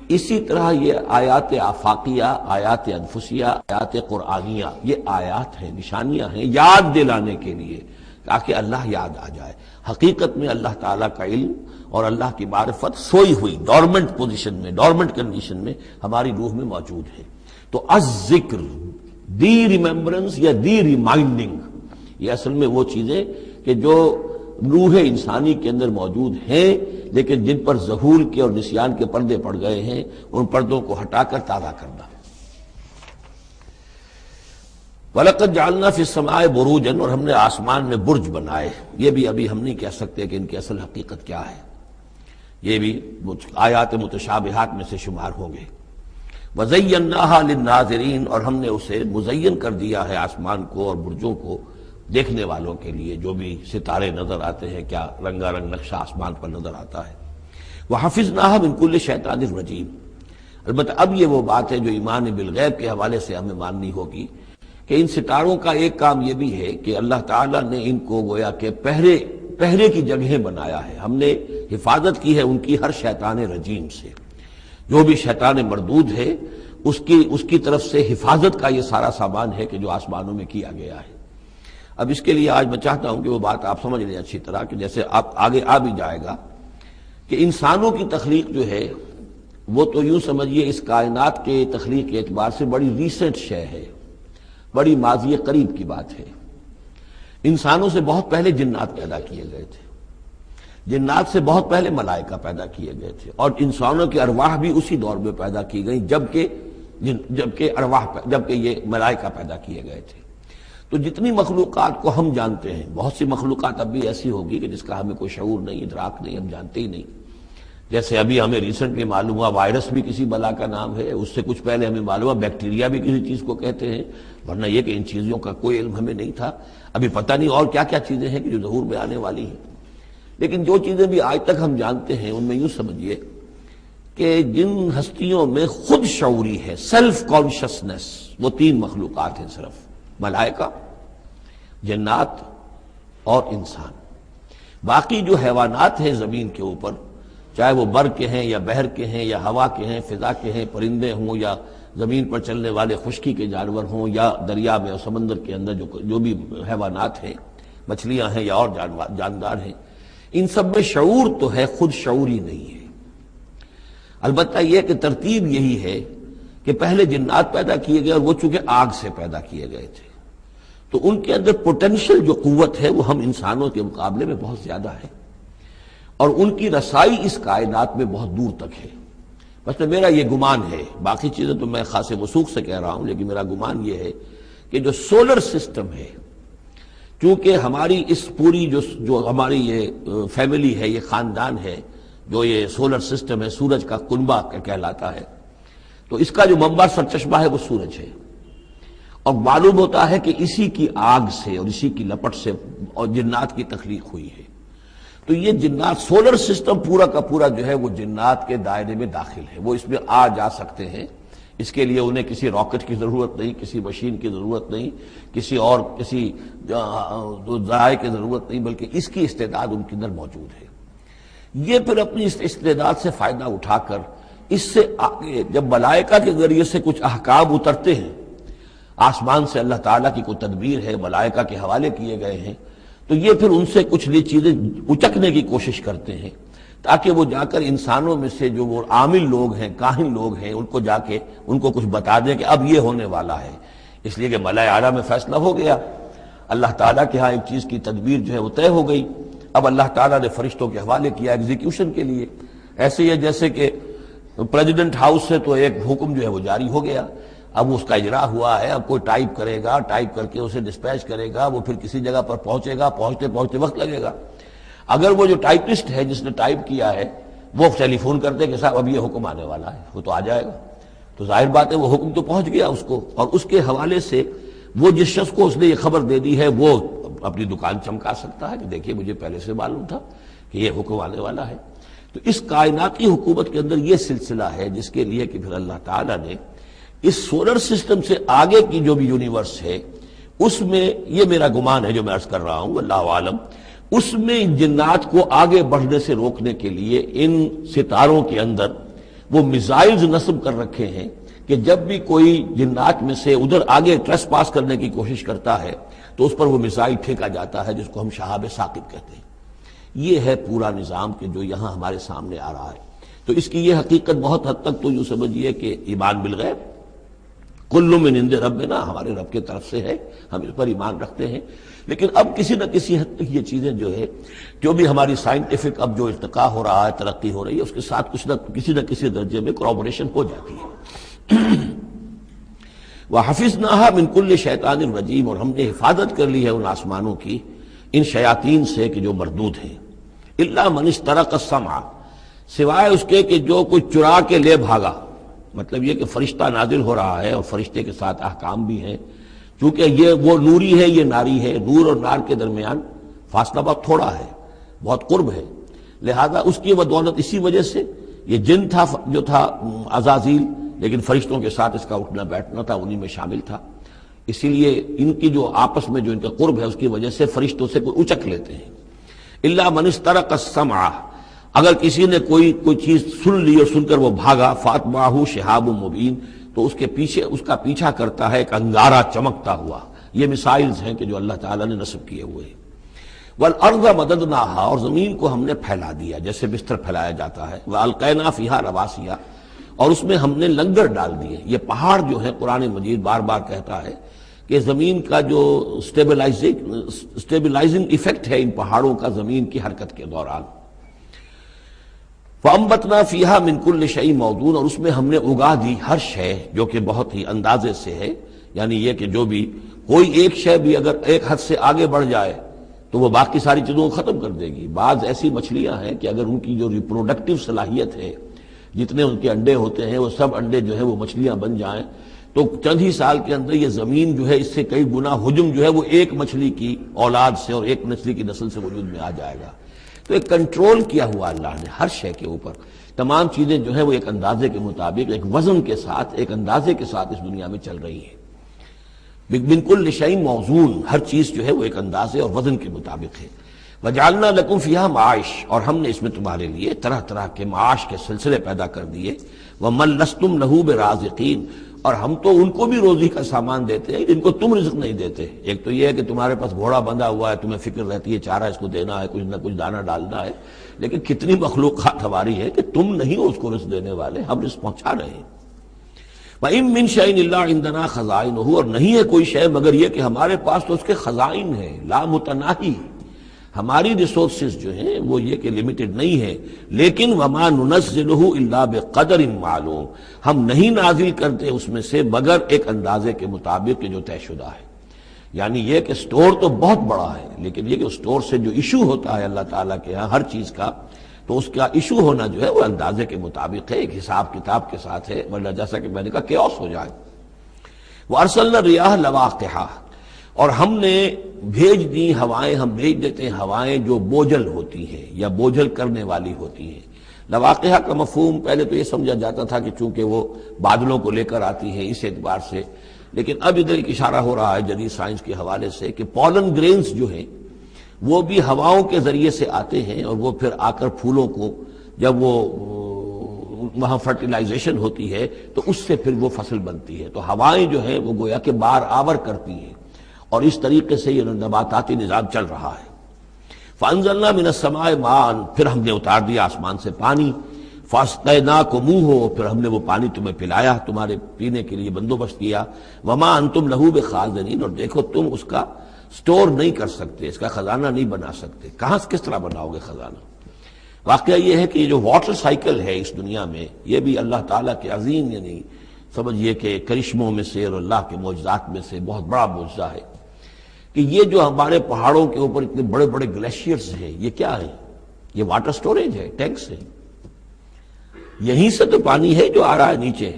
اسی طرح یہ آیات آفاقیہ، آیات انفسیہ، آیات قرآنیہ، یہ آیات ہیں، نشانیاں ہیں یاد دلانے کے لیے، تاکہ اللہ یاد آ جائے۔ حقیقت میں اللہ تعالیٰ کا علم اور اللہ کی معرفت سوئی ہوئی ڈورمنٹ پوزیشن میں، ڈورمنٹ کنڈیشن میں ہماری روح میں موجود ہے۔ تو الذکر، دی ریممبرنس یا دی ریمائنڈنگ، یہ اصل میں وہ چیزیں کہ جو روح انسانی کے اندر موجود ہیں، لیکن جن پر ظہور کے اور نسیان کے پردے پڑ گئے ہیں، ان پردوں کو ہٹا کر تازہ کرنا۔ وَلَقَدْ جَعَلْنَا فِي السَّمَاءِ بُرُوجًا، اور ہم نے آسمان میں برج بنائے۔ یہ بھی ابھی ہم نہیں کہہ سکتے کہ ان کی اصل حقیقت کیا ہے، یہ بھی آیات متشابہات میں سے شمار ہوں گے۔ وَزَيَّنَّاهَا لِلنَّاظِرِينَ، اور ہم نے اسے مزین کر دیا ہے آسمان کو اور برجوں کو دیکھنے والوں کے لیے، جو بھی ستارے نظر آتے ہیں، کیا رنگا رنگ نقشہ آسمان پر نظر آتا ہے۔ وَحَفِظْنَاهَا مِن كُلِّ شَيْطَانٍ رَجِيمٍ۔ البتہ اب یہ وہ بات ہے جو ایمان بالغیب کے حوالے سے ہمیں ماننی ہوگی کہ ان ستاروں کا ایک کام یہ بھی ہے کہ اللہ تعالیٰ نے ان کو گویا کہ پہرے کی جگہیں بنایا ہے، ہم نے حفاظت کی ہے ان کی ہر شیطان رجیم سے، جو بھی شیطان مردود ہے اس کی طرف سے حفاظت کا یہ سارا سامان ہے کہ جو آسمانوں میں کیا گیا ہے۔ اب اس کے لیے آج میں چاہتا ہوں کہ وہ بات آپ سمجھ لیں اچھی طرح، کہ جیسے آپ آگے آ بھی جائے گا کہ انسانوں کی تخلیق جو ہے وہ تو یوں سمجھیے اس کائنات کے تخلیق کے اعتبار سے بڑی ریسنٹ شے ہے، بڑی ماضی قریب کی بات ہے۔ انسانوں سے بہت پہلے جنات پیدا کیے گئے تھے، جنات سے بہت پہلے ملائکہ پیدا کیے گئے تھے، اور انسانوں کی ارواح بھی اسی دور میں پیدا کی گئیں جبکہ یہ ملائکہ پیدا کیے گئے تھے۔ تو جتنی مخلوقات کو ہم جانتے ہیں، بہت سی مخلوقات اب بھی ایسی ہوگی کہ جس کا ہمیں کوئی شعور نہیں، ادراک نہیں، ہم جانتے ہی نہیں۔ جیسے ابھی ہمیں ریسنٹلی معلوم ہوا وائرس بھی کسی بلا کا نام ہے، اس سے کچھ پہلے ہمیں معلوم ہوا بیکٹیریا بھی کسی چیز کو کہتے ہیں، ورنہ یہ کہ ان چیزوں کا کوئی علم ہمیں نہیں تھا۔ ابھی پتہ نہیں اور کیا کیا چیزیں ہیں کہ جو ظہور میں آنے والی ہیں، لیکن جو چیزیں بھی آج تک ہم جانتے ہیں ان میں یوں سمجھیے کہ جن ہستیوں میں خود شعوری ہے، سیلف کانشسنس، وہ 3 مخلوقات ہیں صرف، ملائکہ، جنات اور انسان۔ باقی جو حیوانات ہیں زمین کے اوپر، چاہے وہ بر کے ہیں یا بحر کے ہیں یا ہوا کے ہیں، فضا کے ہیں، پرندے ہوں یا زمین پر چلنے والے خشکی کے جانور ہوں یا دریا میں اور سمندر کے اندر جو بھی حیوانات ہیں، مچھلیاں ہیں یا اور جاندار ہیں، ان سب میں شعور تو ہے، خود شعوری نہیں ہے۔ البتہ یہ کہ ترتیب یہی ہے کہ پہلے جنات پیدا کیے گئے اور وہ چونکہ آگ سے پیدا کیے گئے تھے، تو ان کے اندر پوٹینشل جو قوت ہے وہ ہم انسانوں کے مقابلے میں بہت زیادہ ہے، اور ان کی رسائی اس کائنات میں بہت دور تک ہے۔ بس میرا یہ گمان ہے، باقی چیزیں تو میں خاص وثوق سے کہہ رہا ہوں، لیکن میرا گمان یہ ہے کہ جو سولر سسٹم ہے، چونکہ ہماری اس پوری جو ہماری یہ فیملی ہے، یہ خاندان ہے، جو یہ سولر سسٹم ہے، سورج کا کنبہ کہلاتا ہے، تو اس کا جو منبع سرچشمہ ہے وہ سورج ہے، اور معلوم ہوتا ہے کہ اسی کی آگ سے اور اسی کی لپٹ سے اور جنات کی تخلیق ہوئی ہے۔ تو یہ جنات، سولر سسٹم پورا کا پورا جو ہے وہ جنات کے دائرے میں داخل ہے، وہ اس میں آ جا سکتے ہیں۔ اس کے لیے انہیں کسی راکٹ کی ضرورت نہیں، کسی مشین کی ضرورت نہیں، کسی ذرائع کی ضرورت نہیں، بلکہ اس کی استعداد ان کے اندر موجود ہے۔ یہ پھر اپنی اس استعداد سے فائدہ اٹھا کر اس سے آگے جب ملائکہ کے ذریعے سے کچھ احکام اترتے ہیں، آسمان سے اللہ تعالیٰ کی کوئی تدبیر ہے، ملائکہ کے حوالے کیے گئے ہیں، تو یہ پھر ان سے کچھ یہ چیزیں اچکنے کی کوشش کرتے ہیں تاکہ وہ جا کر انسانوں میں سے جو وہ عامل لوگ ہیں، کاہن لوگ ہیں، ان کو جا کے ان کو کچھ بتا دیں کہ اب یہ ہونے والا ہے۔ اس لیے کہ ملائے اعلیٰ میں فیصلہ ہو گیا، اللہ تعالیٰ کے ہاں ایک چیز کی تدبیر جو ہے وہ طے ہو گئی، اب اللہ تعالیٰ نے فرشتوں کے حوالے کیا ایگزیکیوشن کے لیے۔ ایسے ہی ہے جیسے کہ پریزیڈنٹ ہاؤس سے تو ایک حکم جو ہے وہ جاری ہو گیا، اب اس کا اجرا ہوا ہے، اب کوئی ٹائپ کرے گا، ٹائپ کر کے اسے ڈسپیچ کرے گا، وہ پھر کسی جگہ پر پہنچے گا، پہنچتے وقت لگے گا۔ اگر وہ جو ٹائپسٹ ہے جس نے ٹائپ کیا ہے وہ ٹیلی فون کرتے کہ صاحب اب یہ حکم آنے والا ہے، وہ تو آ جائے گا، تو ظاہر بات ہے وہ حکم تو پہنچ گیا اس کو، اور اس کے حوالے سے وہ جس شخص کو اس نے یہ خبر دے دی ہے وہ اپنی دکان چمکا سکتا ہے کہ دیکھیے مجھے پہلے سے معلوم تھا کہ یہ حکم آنے والا ہے۔ تو اس کائناتی حکومت کے اندر یہ سلسلہ ہے جس کے لیے کہ پھر اللہ تعالیٰ نے اس سولر سسٹم سے آگے کی جو بھی یونیورس ہے اس میں، یہ میرا گمان ہے جو میں عرض کر رہا ہوں اللہ عالم، اس میں جنات کو آگے بڑھنے سے روکنے کے لیے ان ستاروں کے اندر وہ میزائلز نصب کر رکھے ہیں کہ جب بھی کوئی جنات میں سے ادھر آگے ٹریس پاس کرنے کی کوشش کرتا ہے تو اس پر وہ میزائل پھینکا جاتا ہے، جس کو ہم شہاب ثاقب کہتے ہیں۔ یہ ہے پورا نظام کہ جو یہاں ہمارے سامنے آ رہا ہے۔ تو اس کی یہ حقیقت بہت حد تک تو یوں سمجھیے کہ ایمان بالغیب، کل من عند ربنا، ہمارے رب کے طرف سے ہے، ہم اس پر ایمان رکھتے ہیں، لیکن اب کسی نہ کسی حد تک یہ چیزیں جو ہے، جو بھی ہماری سائنٹیفک اب جو ارتقاء ہو رہا ہے، ترقی ہو رہی ہے، اس کے ساتھ کچھ نہ کسی درجے میں کورابوریشن ہو جاتی ہے۔ وَحَفِظْنَاهَا مِن كُلِّ شَيْطَانٍ رَجِيمٍ، اور ہم نے حفاظت کر لی ہے ان آسمانوں کی ان شیاطین سے کہ جو مردود ہیں، إِلَّا مَنِ اسْتَرَقَ السَّمْعَ، سوائے اس کے کہ جو کوئی چرا کے لے بھاگا، مطلب یہ کہ فرشتہ نازل ہو رہا ہے اور فرشتے کے ساتھ احکام بھی ہیں، چونکہ یہ وہ نوری ہے، یہ ناری ہے، نور اور نار کے درمیان فاصلہ بہت تھوڑا ہے، بہت قرب ہے، لہذا اس کی بدولت اسی وجہ سے یہ جن تھا جو تھا عزازیل، لیکن فرشتوں کے ساتھ اس کا اٹھنا بیٹھنا تھا، انہی میں شامل تھا، اسی لیے ان کی جو آپس میں جو ان کا قرب ہے اس کی وجہ سے فرشتوں سے کوئی اچک لیتے ہیں۔ الا من استرق السمع، اگر کسی نے کوئی چیز سن لی اور سن کر وہ بھاگا، فاتبعہ شہاب مبین، تو اس کے پیچھے اس کا پیچھا کرتا ہے ایک انگارہ چمکتا ہوا۔ یہ مثائلز ہیں کہ جو اللہ تعالیٰ نے نصب کیے ہوئے ہیں۔ والارض مددناہا، اور زمین کو ہم نے پھیلا دیا جیسے بستر پھیلایا جاتا ہے، والقینا فیہا رواسیا، اور اس میں ہم نے لنگر ڈال دیے۔ یہ پہاڑ جو ہے قرآن مجید بار بار کہتا ہے کہ زمین کا جو سٹیبلائزنگ ایفیکٹ ہے ان پہاڑوں کا زمین کی حرکت کے دوران۔ فَأَنبَتْنَا فِيهَا مِن كُلِّ شَيْءٍ مَوْزُونٍ، اور اس میں ہم نے اگا دی ہر شے جو کہ بہت ہی اندازے سے ہے، یعنی یہ کہ جو بھی کوئی ایک شے بھی اگر ایک حد سے آگے بڑھ جائے تو وہ باقی ساری چیزوں کو ختم کر دے گی۔ بعض ایسی مچھلیاں ہیں کہ اگر ان کی جو ریپروڈکٹیو صلاحیت ہے، جتنے ان کے انڈے ہوتے ہیں وہ سب انڈے جو ہے وہ مچھلیاں بن جائیں تو چند ہی سال کے اندر یہ زمین جو ہے اس سے کئی گنا حجم جو ہے وہ ایک مچھلی کی اولاد سے اور ایک مچھلی کی نسل سے وجود میں آ جائے گا۔ تو ایک کنٹرول کیا ہوا اللہ نے ہر شے کے اوپر، تمام چیزیں جو ہیں وہ ایک اندازے کے مطابق، ایک وزن کے ساتھ، ایک اندازے کے ساتھ اس دنیا میں چل رہی ہیں۔ من کل شیء موزون، ہر چیز جو ہے وہ ایک اندازے اور وزن کے مطابق ہے۔ وجعلنا لکم فیہا معاش، اور ہم نے اس میں تمہارے لیے طرح طرح کے معاش کے سلسلے پیدا کر دیے۔ ومن لستم لہ برازقین، اور ہم تو ان کو بھی روزی کا سامان دیتے ہیں جن کو تم رزق نہیں دیتے۔ ایک تو یہ ہے کہ تمہارے پاس گھوڑا بندھا ہوا ہے، تمہیں فکر رہتی ہے چارہ اس کو دینا ہے، کچھ نہ کچھ دانہ ڈالنا ہے، لیکن کتنی مخلوقات ہماری ہے کہ تم نہیں ہو اس کو رزق دینے والے، ہم رزق پہنچا رہے ہیں۔ وَإِن مِّن شَيْءٍ إِلَّا عِندَنَا خَزَائِنُهُ، اور نہیں ہے کوئی شے مگر یہ کہ ہمارے پاس تو اس کے خزائن ہیں، لا متناہی، ہماری ریسورسز جو ہیں وہ یہ کہ لمیٹڈ نہیں ہے، لیکن وَمَا نُنَزِّلُهُ إِلَّا بِقَدَرٍ معلوم، ہم نہیں نازل کرتے اس میں سے مگر ایک اندازے کے مطابق کہ جو طے شدہ ہے۔ یعنی یہ کہ سٹور تو بہت بڑا ہے، لیکن یہ کہ سٹور سے جو ایشو ہوتا ہے اللہ تعالیٰ کے ہاں ہر چیز کا، تو اس کا ایشو ہونا جو ہے وہ اندازے کے مطابق ہے، ایک حساب کتاب کے ساتھ ہے، ورنہ جیسا کہ میں نے کہا کیوس ہو جائے۔ وَأَرْسَلْنَا الرِّيَاحَ لَوَاقِحَ، اور ہم نے بھیج دی ہوائیں، ہم بھیج دیتے ہیں ہوائیں جو بوجھل ہوتی ہیں یا بوجھل کرنے والی ہوتی ہیں۔ لواقحہ کا مفہوم پہلے تو یہ سمجھا جاتا تھا کہ چونکہ وہ بادلوں کو لے کر آتی ہیں اس اعتبار سے، لیکن اب ادھر ایک اشارہ ہو رہا ہے جدید سائنس کے حوالے سے کہ پولن گرینز جو ہیں وہ بھی ہواؤں کے ذریعے سے آتے ہیں، اور وہ پھر آ کر پھولوں کو جب وہ وہاں فرٹیلائزیشن ہوتی ہے تو اس سے پھر وہ فصل بنتی ہے۔ تو ہوائیں جو ہیں وہ گویا کہ بار آور کرتی ہیں، اور اس طریقے سے یہ نباتاتی نظام چل رہا ہے۔ فَأَنزَلْنَا مِنَ السَّمَاءِ مَاءً، پھر ہم نے اتار دیا آسمان سے پانی، فَاسْقَيْنَاكُمُوهُ، پھر ہم نے وہ پانی تمہیں پلایا، تمہارے پینے کے لیے بندوبست کیا۔ وَمَا أَنْتُمْ لَهُ بِخَازِنِينَ، اور دیکھو تم اس کا سٹور نہیں کر سکتے، اس کا خزانہ نہیں بنا سکتے۔ کہاں کس طرح بناؤ گے خزانہ؟ واقعہ یہ ہے کہ یہ جو واٹر سائیکل ہے اس دنیا میں، یہ بھی اللہ تعالیٰ کے عظیم، یعنی سمجھئے کہ کرشموں میں سے اور اللہ کے معجزات میں سے بہت بڑا معجزہ ہے کہ یہ جو ہمارے پہاڑوں کے اوپر اتنے بڑے بڑے گلیشیئرز ہیں، یہ کیا ہے؟ یہ واٹر سٹوریج ہے، ٹینکس ہے۔ یہیں سے تو پانی ہے جو آ رہا ہے نیچے،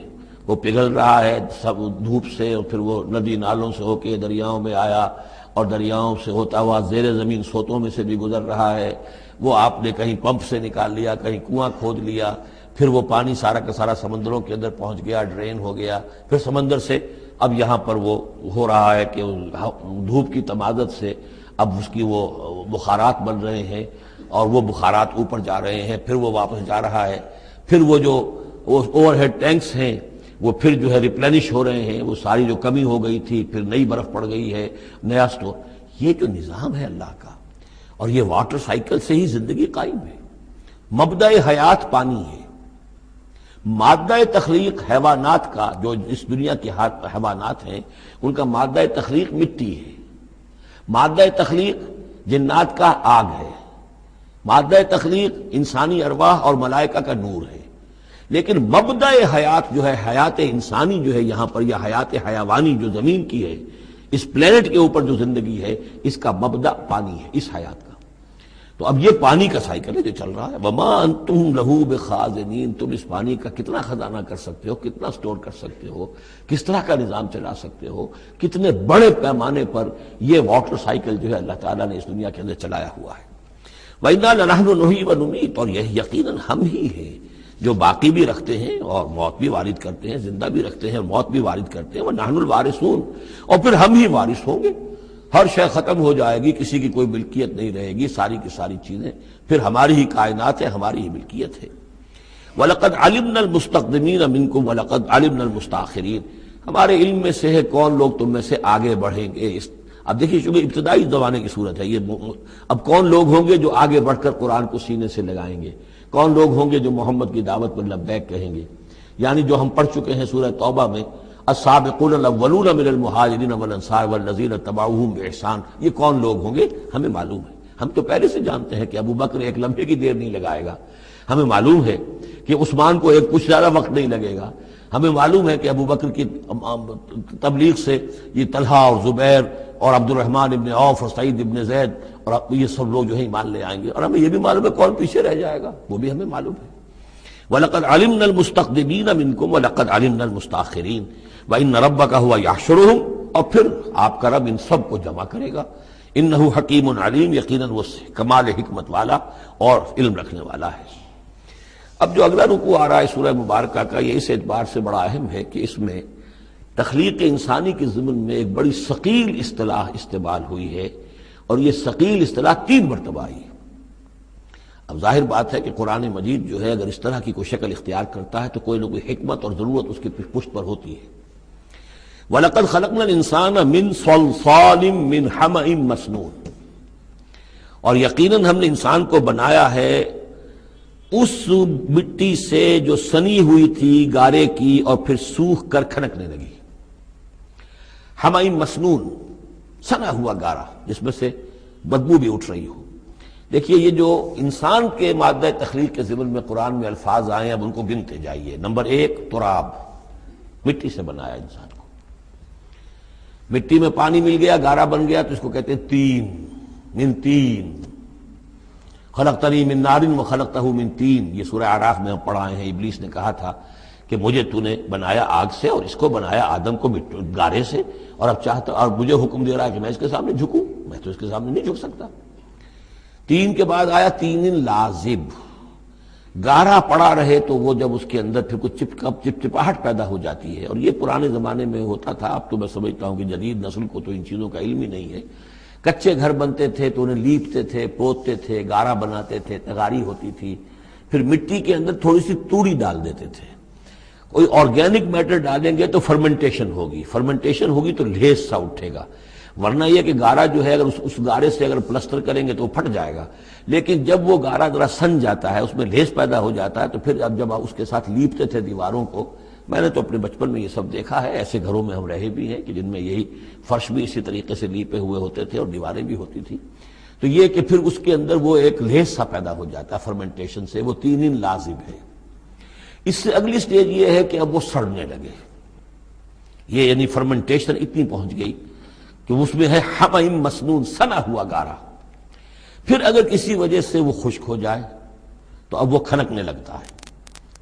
وہ پگھل رہا ہے سب دھوپ سے، اور پھر وہ ندی نالوں سے ہو کے دریاؤں میں آیا، اور دریاؤں سے ہوتا ہوا زیر زمین سوتوں میں سے بھی گزر رہا ہے۔ وہ آپ نے کہیں پمپ سے نکال لیا، کہیں کنواں کھود لیا، پھر وہ پانی سارا کا سارا سمندروں کے اندر پہنچ گیا، ڈرین ہو گیا، پھر سمندر سے اب یہاں پر وہ ہو رہا ہے کہ دھوپ کی تمادت سے اب اس کی وہ بخارات بن رہے ہیں، اور وہ بخارات اوپر جا رہے ہیں، پھر وہ واپس جا رہا ہے، پھر وہ جو اوور ہیڈ ٹینکس ہیں وہ پھر جو ہے ریپلینش ہو رہے ہیں، وہ ساری جو کمی ہو گئی تھی پھر نئی برف پڑ گئی ہے، نیا سٹور۔ یہ جو نظام ہے اللہ کا، اور یہ واٹر سائیکل سے ہی زندگی قائم ہے۔ مبدأ حیات پانی ہے، مادہ تخلیق حیوانات کا، جو اس دنیا کے حیوانات ہیں ان کا مادہ تخلیق مٹی ہے، مادہ تخلیق جنات کا آگ ہے، مادہ تخلیق انسانی ارواح اور ملائکہ کا نور ہے، لیکن مبدأ حیات جو ہے، حیات انسانی جو ہے یہاں پر، یا حیات حیوانی جو زمین کی ہے، اس پلینٹ کے اوپر جو زندگی ہے، اس کا مبدأ پانی ہے، اس حیات کا۔ تو اب یہ پانی کا سائیکل ہے جو چل رہا ہے. وما انتم لہو بخازنین، تم اس پانی کا کتنا خزانہ کر سکتے ہو، کتنا سٹور کر سکتے ہو، کس طرح کا نظام چلا سکتے ہو، کتنے بڑے پیمانے پر یہ واٹر سائیکل جو ہے اللہ تعالیٰ نے اس دنیا کے اندر چلایا ہوا ہے. وَإِنَّا لَنَحْنُ نُحْيِي وَنُمِيتُ، اور یہ یقیناً ہم ہی ہیں جو باقی بھی رکھتے ہیں اور موت بھی وارد کرتے ہیں، زندہ بھی رکھتے ہیں اور موت بھی وارد کرتے ہیں. وَنَحْنُ الْوَارِثُونَ، اور پھر ہم ہی وارث ہوں گے. ہر شے ختم ہو جائے گی، کسی کی کوئی ملکیت نہیں رہے گی، ساری کی ساری چیزیں پھر ہماری ہی کائنات ہے، ہماری ہی ملکیت ہے. وَلَقَدْ عَلِمْنَا الْمُسْتَقْدِمِينَ مِنْكُمْ وَلَقَدْ عَلِمْنَا الْمُسْتَأْخِرِينَ، ہمارے علم میں سے ہے کون لوگ تم میں سے آگے بڑھیں گے. اب دیکھیے چونکہ ابتدائی زمانے کی صورت ہے یہ، اب کون لوگ ہوں گے جو آگے بڑھ کر قرآن کو سینے سے لگائیں گے، کون لوگ ہوں گے جو محمد کی دعوت پر لبیک کہیں گے. یعنی جو ہم پڑھ چکے ہیں سورہ توبہ میں، السابقون الاولون من المہاجرین والانصار والذین اتبعوہم باحسان، یہ کون لوگ ہوں گے ہمیں معلوم ہے. ہم تو پہلے سے جانتے ہیں کہ ابو بکر ایک لمحے کی دیر نہیں لگائے گا، ہمیں معلوم ہے کہ عثمان کو ایک کچھ زیادہ وقت نہیں لگے گا، ہمیں معلوم ہے کہ ابو بکر کی تبلیغ سے یہ طلحہ اور زبیر اور عبد الرحمن ابن عوف اور سعید ابن زید اور یہ سب لوگ جو ہے ایمان لے آئیں گے، اور ہمیں یہ بھی معلوم ہے کون پیچھے رہ جائے گا، وہ بھی ہمیں معلوم ہے. وَلَقَدْ عَلِمْنَا الْمُسْتَقْدِمِينَ مِنْكُمْ وَلَقَدْ عَلِمْنَا الْمُسْتَأْخِرِينَ وَإِنَّ رَبَّكَ هُوَ يَحْشُرُهُمْ، اور پھر آپ کا رب ان سب کو جمع کرے گا. انہ حکیم علیم، یقیناً وہ کمال حکمت والا اور علم رکھنے والا ہے. اب جو اگلا رکوع آ رہا ہے سورہ مبارکہ کا، یہ اس اعتبار سے بڑا اہم ہے کہ اس میں تخلیق انسانی کے ضمن میں ایک بڑی ثقیل اصطلاح استعمال ہوئی ہے، اور یہ ثقیل اصطلاح 3 مرتبہ آئی ہے. اب ظاہر بات ہے کہ قرآن مجید جو ہے اگر اس طرح کی کوئی شکل اختیار کرتا ہے تو کوئی نہ کوئی حکمت اور ضرورت اس کی پشت پر ہوتی ہے. وَلَقَدْ خَلَقْنَا الْإِنسَانَ مِنْ صَلْصَالٍ مِّنْ حَمَإٍ مَّسْنُونٍ، اور یقیناً ہم نے انسان کو بنایا ہے اس مٹی سے جو سنی ہوئی تھی گارے کی اور پھر سوکھ کر کھنکنے لگی. حَمَإٍ مَّسْنُون، سنا ہوا گارا جس میں سے بدبو بھی اٹھ رہی ہو. دیکھیے یہ جو انسان کے مادہ تخلیق کے ضمن میں قرآن میں الفاظ آئے ہیں اب ان کو گنتے جائیے. نمبر 1 تراب، مٹی سے بنایا انسان کو. مٹی میں پانی مل گیا، گارا بن گیا، تو اس کو کہتے ہیں تین، من تین. خلقتنی من نار وخلقتہ من تین، یہ سورہ اعراف میں ہم پڑھائے ہیں. ابلیس نے کہا تھا کہ مجھے تو نے بنایا آگ سے اور اس کو بنایا آدم کو گارے سے، اور اب چاہتا اور مجھے حکم دے رہا ہے کہ میں اس کے سامنے جھکوں، میں تو اس کے سامنے نہیں جھک سکتا. تین کے بعد آیا تین لازب، گارا پڑا رہے تو وہ جب اس کے اندر پھر کچھ چپچپاہٹ پیدا ہو جاتی ہے، اور یہ پرانے زمانے میں ہوتا تھا. اب تو میں سمجھتا ہوں کہ جدید نسل کو تو ان چیزوں کا علم ہی نہیں ہے. کچے گھر بنتے تھے تو انہیں لیپتے تھے، پوتتے تھے، گارا بناتے تھے، تغاری ہوتی تھی، پھر مٹی کے اندر تھوڑی سی توڑی ڈال دیتے تھے. کوئی آرگینک میٹر ڈالیں گے تو فرمنٹیشن ہوگی، فرمنٹیشن ہوگی تو لیس سا اٹھے گا. ورنہ یہ کہ گارا جو ہے اگر اس گارے سے اگر پلسٹر کریں گے تو وہ پھٹ جائے گا. لیکن جب وہ گارا ذرا سن جاتا ہے، اس میں لیس پیدا ہو جاتا ہے، تو پھر اب جب اس کے ساتھ لیپتے تھے دیواروں کو، میں نے تو اپنے بچپن میں یہ سب دیکھا ہے، ایسے گھروں میں ہم رہے بھی ہیں کہ جن میں یہی فرش بھی اسی طریقے سے لیپے ہوئے ہوتے تھے اور دیواریں بھی ہوتی تھی. تو یہ کہ پھر اس کے اندر وہ ایک لیس سا پیدا ہو جاتا ہے فرمنٹیشن سے، وہ تین لازم ہے. اس سے اگلی سٹیج یہ ہے کہ اب وہ سڑنے لگے. یہ یعنی فرمنٹیشن اتنی پہنچ گئی کہ اس میں ہے حَمَإٍ مَّسْنُون، سنا ہوا گارا. پھر اگر کسی وجہ سے وہ خشک ہو جائے تو اب وہ کھنکنے لگتا ہے.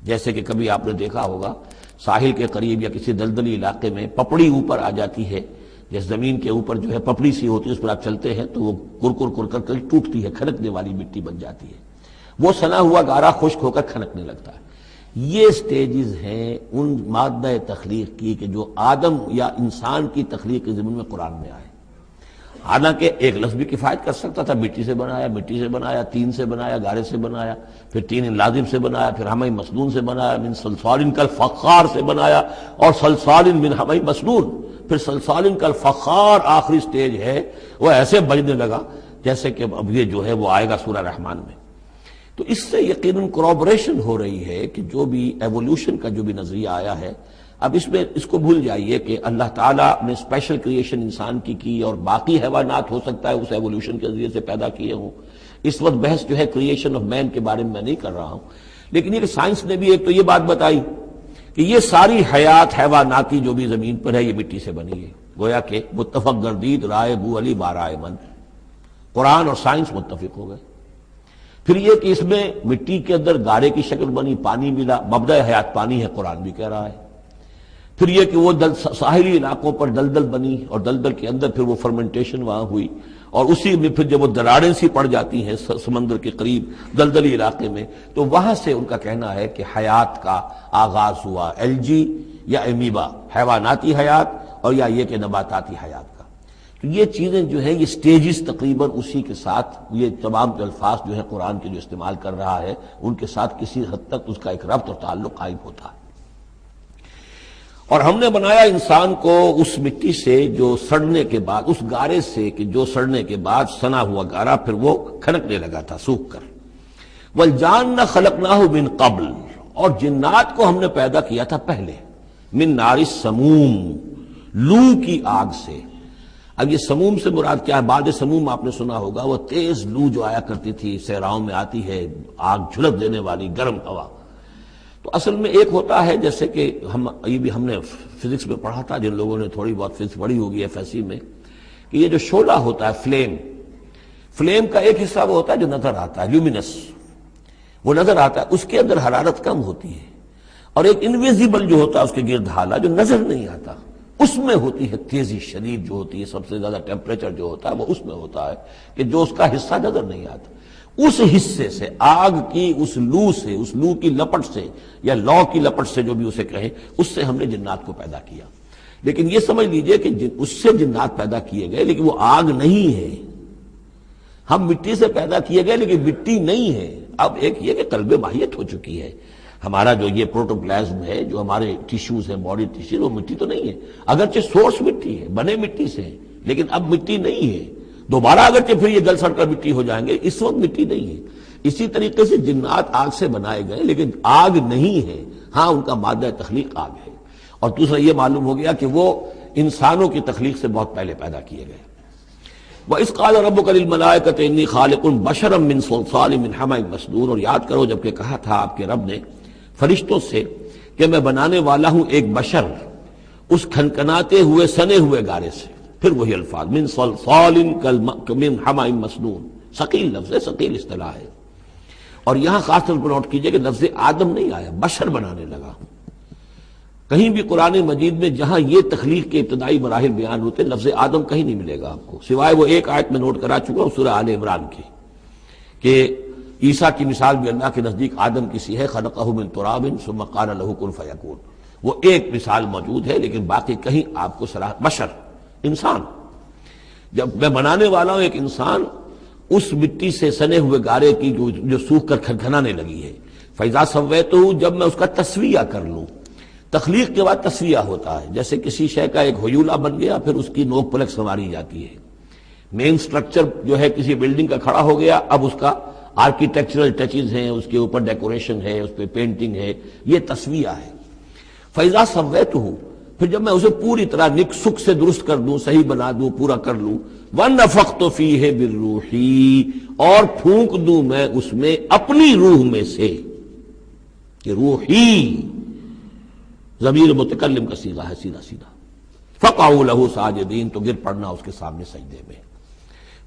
جیسے کہ کبھی آپ نے دیکھا ہوگا ساحل کے قریب یا کسی دلدلی علاقے میں پپڑی اوپر آ جاتی ہے، جیسے زمین کے اوپر جو ہے پپڑی سی ہوتی ہے، اس پر آپ چلتے ہیں تو وہ کر کر ٹوٹتی ہے، کھنکنے والی مٹی بن جاتی ہے. وہ سنا ہوا گارا خشک ہو کر کھنکنے لگتا ہے. یہ سٹیجز ہیں ان مادہ تخلیق کی کہ جو آدم یا انسان کی تخلیق کے ضمن میں قرآن میں آئے. حالانکہ ایک لفظ بھی کفایت کر سکتا تھا، مٹی سے بنایا، تین سے بنایا، گارے سے بنایا، پھر تین لازم سے بنایا، پھر حَمَإٍ مَّسْنُون سے بنایا، من صلصال کالفخار سے بنایا، اور صلصال من حَمَإٍ مَّسْنُون، پھر صلصال کالفخار آخری سٹیج ہے. وہ ایسے بجنے لگا جیسے کہ اب یہ جو ہے وہ آئے گا سورہ رحمان میں. تو اس سے یقیناً کورابریشن ہو رہی ہے کہ جو بھی ایوولوشن کا جو بھی نظریہ آیا ہے، اب اس میں اس کو بھول جائیے کہ اللہ تعالیٰ نے اسپیشل کریشن انسان کی اور باقی حیوانات ہو سکتا ہے اس ایوولوشن کے ذریعے سے پیدا کیے ہوں. اس وقت بحث جو ہے کریشن آف مین کے بارے میں نہیں کر رہا ہوں، لیکن یہ کہ سائنس نے بھی ایک تو یہ بات بتائی کہ یہ ساری حیات حیواناتی جو بھی زمین پر ہے یہ مٹی سے بنی ہے. گویا کہ متفق گردید رائے بو علی بارائے من، قرآن اور سائنس متفق ہو گئے. پھر یہ کہ اس میں مٹی کے اندر گارے کی شکل بنی، پانی ملا، مبدأ حیات پانی ہے، قرآن بھی کہہ رہا ہے۔ پھر یہ کہ وہ ساحلی علاقوں پر دلدل بنی، اور دلدل کے اندر پھر وہ فرمنٹیشن وہاں ہوئی، اور اسی میں پھر جب وہ دراڑیں سی پڑ جاتی ہیں سمندر کے قریب دلدلی علاقے میں، تو وہاں سے ان کا کہنا ہے کہ حیات کا آغاز ہوا، الجی یا امیبا، حیواناتی حیات، اور یا یہ کہ نباتاتی حیات کا۔ تو یہ چیزیں جو ہیں یہ سٹیجز تقریباً اسی کے ساتھ، یہ تمام الفاظ جو ہیں قرآن کے جو استعمال کر رہا ہے ان کے ساتھ کسی حد تک اس کا ایک ربط اور تعلق قائم ہوتا ہے۔ اور ہم نے بنایا انسان کو اس مٹی سے جو سڑنے کے بعد، اس گارے سے کہ جو سڑنے کے بعد سنا ہوا گارا پھر وہ کھنکنے لگا تھا سوکھ کر۔ والجان خلقناہ من قبل، اور جنات کو ہم نے پیدا کیا تھا پہلے، من نار السموم، لو کی آگ سے۔ اب یہ سموم سے مراد کیا ہے؟ بعد سموم آپ نے سنا ہوگا، وہ تیز لو جو آیا کرتی تھی، صحراؤں میں آتی ہے، آگ جھلک دینے والی گرم ہوا۔ تو اصل میں ایک ہوتا ہے جیسے کہ ہم نے فزکس میں پڑھا تھا، جن لوگوں نے تھوڑی بہت فزکس پڑھی ہوگی ایف ایس سی میں، کہ یہ جو شعلہ ہوتا ہے، فلیم کا ایک حصہ وہ ہوتا ہے جو نظر آتا ہے، لیومینس، وہ نظر آتا ہے، اس کے اندر حرارت کم ہوتی ہے، اور ایک انویزیبل جو ہوتا ہے اس کے گرد حالہ جو نظر نہیں آتا، اس میں ہوتی ہے تیزی شدید جو ہوتی ہے، سب سے زیادہ ٹیمپریچر جو ہوتا ہے وہ اس میں ہوتا ہے کہ جو اس کا حصہ نظر نہیں آتا۔ اس حصے سے، آگ کی اس لو سے، اس لو کی لپٹ سے یا لو کی لپٹ سے جو بھی اسے کہیں، اس سے ہم نے جنات کو پیدا کیا۔ لیکن یہ سمجھ لیجئے کہ اس سے جنات پیدا کیے گئے، لیکن وہ آگ نہیں ہے۔ ہم مٹی سے پیدا کیے گئے لیکن مٹی نہیں ہے۔ اب ایک یہ کہ قلب ماہیت ہو چکی ہے، ہمارا جو یہ پروٹوپلازم ہے، جو ہمارے ٹیشوز ہیں، باڈی ٹیشوز، وہ مٹی تو نہیں ہے، اگرچہ سورس مٹی ہے، بنے مٹی سے ہیں، لیکن اب مٹی نہیں ہے۔ دوبارہ اگرچہ پھر یہ گل سڑ کر مٹی ہو جائیں گے، اس وقت مٹی نہیں ہے۔ اسی طریقے سے جنات آگ سے بنائے گئے لیکن آگ نہیں ہے، ہاں ان کا مادہ تخلیق آگ ہے۔ اور دوسرا یہ معلوم ہو گیا کہ وہ انسانوں کی تخلیق سے بہت پہلے پیدا کیے گئے۔ وَإِذْ قَالَ رَبُّكَ لِلْمَلَائِكَةِ إِنِّي خَالِقٌ بَشَرًا مِّن صَلْصَالٍ مِّنْ حَمَإٍ مَّسْنُونٍ، اور یاد کرو جب کہ کہا تھا آپ کے رب نے فرشتوں سے کہ میں بنانے والا ہوں ایک بشر اس کھنکھناتے ہوئے سنے ہوئے گارے سے۔ پھر وہی الفاظ، من صلصال من حمأ مسنون، ثقیل لفظ ہے، ثقیل اصطلاح ہے۔ اور یہاں خاص طور پر نوٹ کیجئے کہ لفظ آدم نہیں آیا، بشر بنانے لگا ہوں۔ کہیں بھی قرآن مجید میں جہاں یہ تخلیق کے ابتدائی مراحل بیان ہوتے لفظ آدم کہیں نہیں ملے گا آپ کو، سوائے وہ ایک آیت میں نوٹ کرا چکا ہوں سورہ آل عمران کی، کہ عیسیٰ کی مثال بھی اللہ کے نزدیک آدم کی سی ہے، خلقہ من تراب ثم قال له کن فیکون، وہ ایک مثال موجود ہے، لیکن باقی کہیں آپ کو بشر، انسان، جب میں بنانے والا ہوں ایک انسان اس مٹی سے سنے ہوئے گارے کی جو سوکھ کر کھنکھنانے لگی ہے، فَإِذَا سَوَّيْتُهُ، جب میں اس کا تسویہ کر لوں۔ تخلیق کے بعد تسویہ ہوتا ہے، جیسے کسی شے کا ایک ہیولہ بن گیا پھر اس کی نوک پلک سنواری جاتی ہے، مین سٹرکچر جو ہے کسی بلڈنگ کا کھڑا ہو گیا، اب اس کا آرکیٹیکچرل ٹچز ہیں، اس کے اوپر ڈیکوریشن ہے، اس پہ پینٹنگ ہے، یہ تسویہ ہے۔ فَإِذَا سَوَّيْتُهُ، پھر جب میں اسے پوری طرح نک سک سے درست کر دوں، صحیح بنا دوں، پورا کر لوں، وَنَفَخْتُ فِيهِ مِن رُوحِي، اور پھونک دوں میں اس میں اپنی روح میں سے، کہ روحی ضمیر متکلم کا صیغہ ہے سیدھا سیدھا، فَقَعُوا لَهُ سَاجِدِينَ، تو گر پڑنا اس کے سامنے سجدے میں۔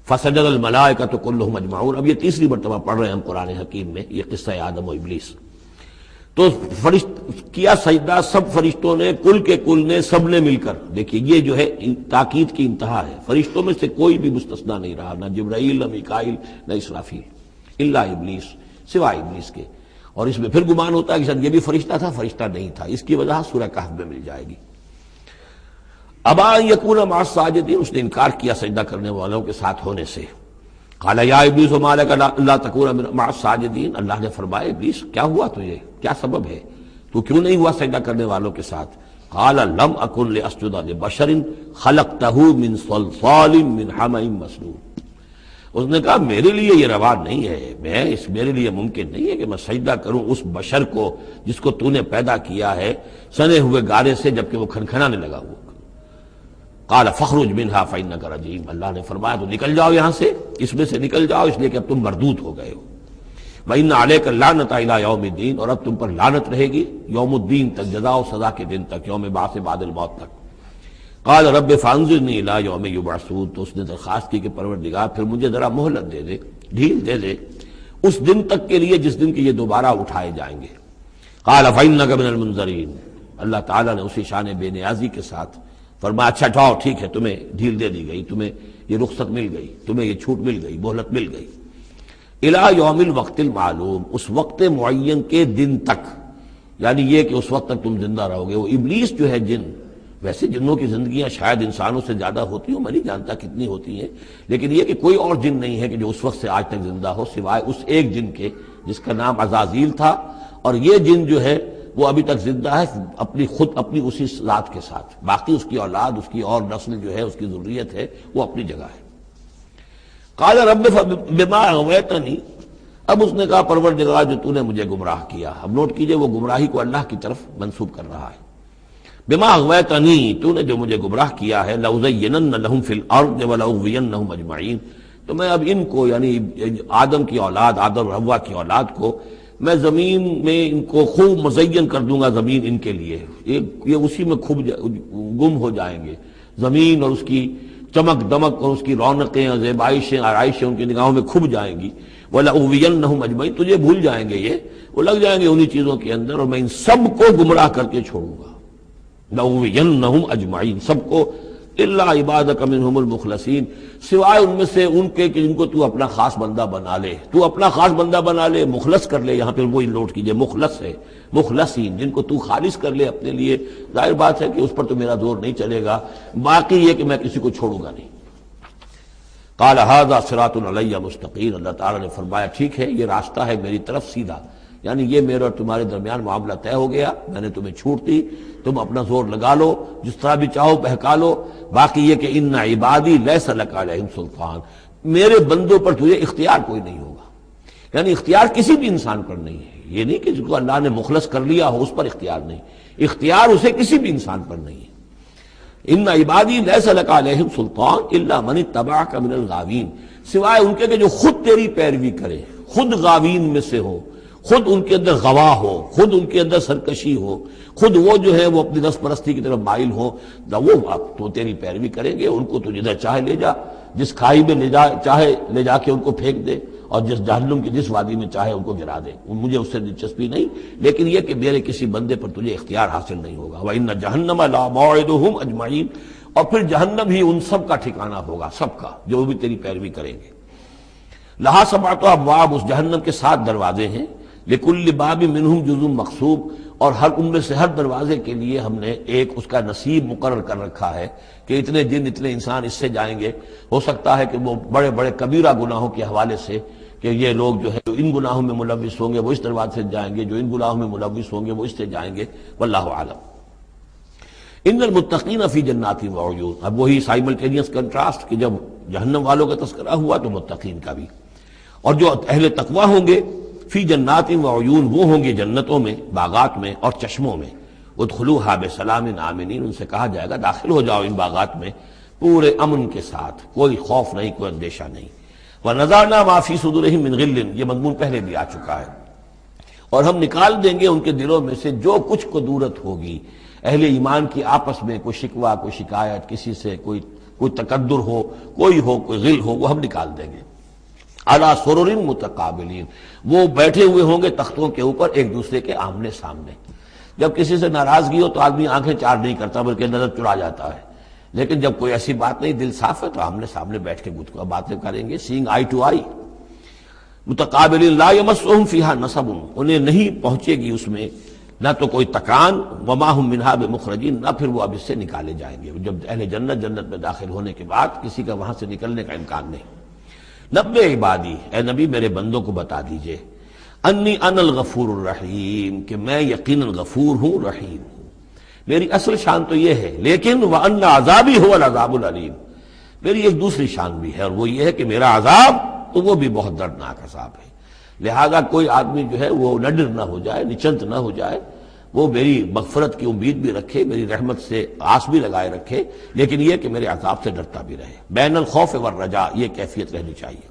فَسَجَدَ الْمَلَائِكَةُ كُلُّهُمْ أَجْمَعُونَ، اب یہ تیسری مرتبہ پڑھ رہے ہیں ہم قرآن حکیم میں یہ قصہ آدم و ابلیس۔ تو کیا سجدہ سب فرشتوں نے، کل کے کل نے، سب نے مل کر۔ دیکھیے یہ جو ہے تاکید کی انتہا ہے، فرشتوں میں سے کوئی بھی مستثنیٰ نہیں رہا، نہ جبرائیل، نہ میکائیل، نہ اسرافیل، الا ابلیس، سوائے ابلیس کے۔ اور اس میں پھر گمان ہوتا ہے کہ شاید یہ بھی فرشتہ تھا، فرشتہ نہیں تھا، اس کی وجہ سورہ کہف میں مل جائے گی۔ ابا ان یکون مع الساجدین، اس نے انکار کیا سجدہ کرنے والوں کے ساتھ ہونے سے۔ قال یا ابلیس ما لک الا تکون مع الساجدین، اللہ نے فرمایا ابلیس کیا ہوا تجھے، کیا سبب ہے، تو کیوں نہیں ہوا سجدہ کرنے والوں کے ساتھ؟ قال لم اکن لاسجد لبشر خلقتہ من صلصال من حمأ مسنون، اس نے کہا میرے لیے یہ روا نہیں ہے، میرے لیے ممکن نہیں ہے کہ میں سجدہ کروں اس بشر کو جس کو تو نے پیدا کیا ہے سنے ہوئے گارے سے، جبکہ وہ کھنکھنانے لگا ہوا۔ قال فاخرج منها فإنك رجيم، اللہ نے فرمایا تو نکل جاؤ یہاں سے، اس میں سے نکل جاؤ، اس لیے کہ اب تم مردود ہو گئے ہو۔ وإن عليك اللعنة إلى يوم الدين، اور اب تم پر لعنت رہے گی یوم الدین تک، جزا و سزا کے دن تک، یوم بعث بعد الموت تک۔ قال رب فانظرني إلى يوم يبعثون، تو اس نے درخواست کی کہ پروردگار پھر مجھے ذرا مہلت دے دے، ڈھیل دے دے، اس دن تک کے لیے جس دن کے یہ دوبارہ اٹھائے جائیں گے۔ قال فإنک من المنظرین، اللہ تعالیٰ نے اسی شان بے نیازی کے ساتھ فرمایا اچھا جاؤ ٹھیک ہے، تمہیں ڈھیل دے دی گئی، تمہیں یہ رخصت مل گئی، تمہیں یہ چھوٹ مل گئی، مہلت مل گئی، الی یوم الوقت المعلوم، اس وقت معین کے دن تک، یعنی یہ کہ اس وقت تک تم زندہ رہو گے۔ وہ ابلیس جو ہے جن، ویسے جنوں کی زندگیاں شاید انسانوں سے زیادہ ہوتی ہوں، میں نہیں جانتا کتنی ہوتی ہیں، لیکن یہ کہ کوئی اور جن نہیں ہے کہ جو اس وقت سے آج تک زندہ ہو سوائے اس ایک جن کے جس کا نام عزازیل تھا، اور یہ جن جو ہے وہ ابھی تک زندہ ہے اپنی اسی ذات کے ساتھ، باقی اس کی اولاد، اس کی اور نسل جو ہے، اس کی ذریت ہے، وہ اپنی جگہ ہے۔ قال رب بما اغویتنی، اب اس نے کہا پروردگار جو تو نے مجھے گمراہ کیا، اب نوٹ کیجئے وہ گمراہی کو اللہ کی طرف منسوب کر رہا ہے۔ بما اغویتنی، تو نے جو مجھے گمراہ کیا ہے، لأزینن لہم فی الارض ولأغوینہم اجمعین، تو میں اب ان کو یعنی آدم کی اولاد، آدم اور حوا کی اولاد کو میں زمین میں ان کو خوب مزین کر دوں گا، زمین ان کے لیے یہ اسی میں گم ہو جائیں گے، زمین اور اس کی چمک دمک اور اس کی رونقیں اور زیبائشیں آرائشیں ان کی نگاہوں میں کھب جائیں گی۔ وَلَأُغْوِيَنَّهُمْ أَجْمَعِينَ، تجھے بھول جائیں گے، وہ لگ جائیں گے انہی چیزوں کے اندر، اور میں ان سب کو گمراہ کر کے چھوڑوں گا۔ لَأُغْوِيَنَّهُمْ أَجْمَعِينَ، سب کو، إِلَّا عِبَادَكَ مِنْهُمُ الْمُخْلَصِينَ، سوائے ان میں سے ان کے کہ جن کو تو اپنا خاص بندہ بنا لے، تو اپنا خاص بندہ بنا لے، مخلص کر لے، یہاں پہ وہی نوٹ کیجئے مخلص ہے، مخلصین، جن کو تو خالص کر لے اپنے لیے، ظاہر بات ہے کہ اس پر تو میرا زور نہیں چلے گا، باقی یہ کہ میں کسی کو چھوڑوں گا نہیں۔ قال ھذا صراط علی مستقیم، اللہ تعالیٰ نے فرمایا ٹھیک ہے، یہ راستہ ہے میری طرف سیدھا، یعنی یہ میرے اور تمہارے درمیان معاملہ طے ہو گیا، میں نے تمہیں چھوٹ دی، تم اپنا زور لگا لو، جس طرح بھی چاہو بہکا لو، باقی یہ کہ ان عبادی لیس لک علیہم سلطان، میرے بندوں پر تجھے اختیار کوئی نہیں ہوگا، یعنی اختیار کسی بھی انسان پر نہیں ہے، یہ نہیں کہ جس کو اللہ نے مخلص کر لیا ہو اس پر اختیار نہیں، اختیار اسے کسی بھی انسان پر نہیں ہے۔ ان عبادی لیس لک علیہم سلطان الا من اتبعک من الغاوین، سوائے ان کے کہ جو خود تیری پیروی کرے، خود غاوین میں سے ہو، خود ان کے اندر غوا ہو، خود ان کے اندر سرکشی ہو، خود وہ جو ہے وہ اپنی نفس پرستی کی طرف مائل ہو، وہ تو تیری پیروی کریں گے، ان کو تو جدھر چاہے لے جا، جس کھائی میں چاہے لے جا کے ان کو پھینک دے، اور جس جہنم کی جس وادی میں چاہے ان کو گرا دے، مجھے اس سے دلچسپی نہیں، لیکن یہ کہ میرے کسی بندے پر تجھے اختیار حاصل نہیں ہوگا۔ وَإِنَّ جَهَنَّمَ لَمَوْعِدُهُمْ أَجْمَعِينَ، اور پھر جہنم ہی ان سب کا ٹھکانہ ہوگا، سب کا جو بھی تیری پیروی کریں گے۔ لہا سبعۃ ابواب، اس جہنم کے 7 دروازے ہیں، لکل باب منہم جزء مقصوب، اور ہر ان میں سے ہر دروازے کے لیے ہم نے ایک اس کا نصیب مقرر کر رکھا ہے کہ اتنے جن اتنے انسان اس سے جائیں گے، ہو سکتا ہے کہ وہ بڑے بڑے کبیرہ گناہوں کے حوالے سے کہ یہ لوگ جو ہے جو ان گناہوں میں ملوث ہوں گے وہ اس دروازے سے جائیں گے، جو ان گناہوں میں ملوث ہوں گے وہ اس سے جائیں گے، واللہ اعلم۔ ان المتقین فی جنات وعیون، اب وہی سائملٹینیس کنٹراسٹ کہ جب جہنم والوں کا تذکرہ ہوا تو متقین کا بھی، اور جو اہل تقوی ہوں گے فی جنات وعیون، وہ ہوں گے جنتوں میں، باغات میں اور چشموں میں، ادخلوها بسلام آمنین، ان سے کہا جائے گا داخل ہو جاؤ ان باغات میں پورے امن کے ساتھ، کوئی خوف نہیں، کوئی اندیشہ نہیں۔ وَنَزَعْنَا مَا فِي صُدُورِهِم مِّن غِلٍّ، یہ مضمون پہلے بھی آ چکا ہے، اور ہم نکال دیں گے ان کے دلوں میں سے جو کچھ قدورت ہوگی، اہل ایمان کی آپس میں کوئی شکوہ، کوئی شکایت، کسی سے کوئی تکدر ہو، کوئی غل ہو، وہ ہم نکال دیں گے۔ علی سرر متقابلین، وہ بیٹھے ہوئے ہوں گے تختوں کے اوپر ایک دوسرے کے آمنے سامنے۔ جب کسی سے ناراضگی ہو تو آدمی آنکھیں چار نہیں کرتا بلکہ نظر چرا جاتا ہے، لیکن جب کوئی ایسی بات نہیں، دل صاف ہے، تو آمنے سامنے بیٹھ کے باتیں کریں گے، سینگ آئی ٹو آئی۔ متقابلین لا یمسہم فیہا نصب، انہیں نہیں پہنچے گی اس میں نہ تو کوئی تکان، وما ہم منہا بمخرجین، نہ پھر وہ اب اس سے نکالے جائیں گے۔ جب اہل جنت میں داخل ہونے کے بعد کسی کا وہاں سے نکلنے کا امکان نہیں۔ نبئ عبادی، اے نبی میرے بندوں کو بتا دیجئے، انی انا الغفور الرحیم، کہ میں یقیناً غفور ہوں، رحیم ہوں۔ میری اصل شان تو یہ ہے، لیکن وان عذابی هو العذاب العلیم، میری ایک دوسری شان بھی ہے، اور وہ یہ ہے کہ میرا عذاب تو وہ بھی بہت دردناک عذاب ہے۔ لہذا کوئی آدمی جو ہے وہ نڈر نہ ہو جائے، نچنت نہ ہو جائے، وہ میری مغفرت کی امید بھی رکھے، میری رحمت سے آس بھی لگائے رکھے، لیکن یہ کہ میرے عذاب سے ڈرتا بھی رہے۔ بین الخوف والرجاء، یہ کیفیت رہنی چاہیے۔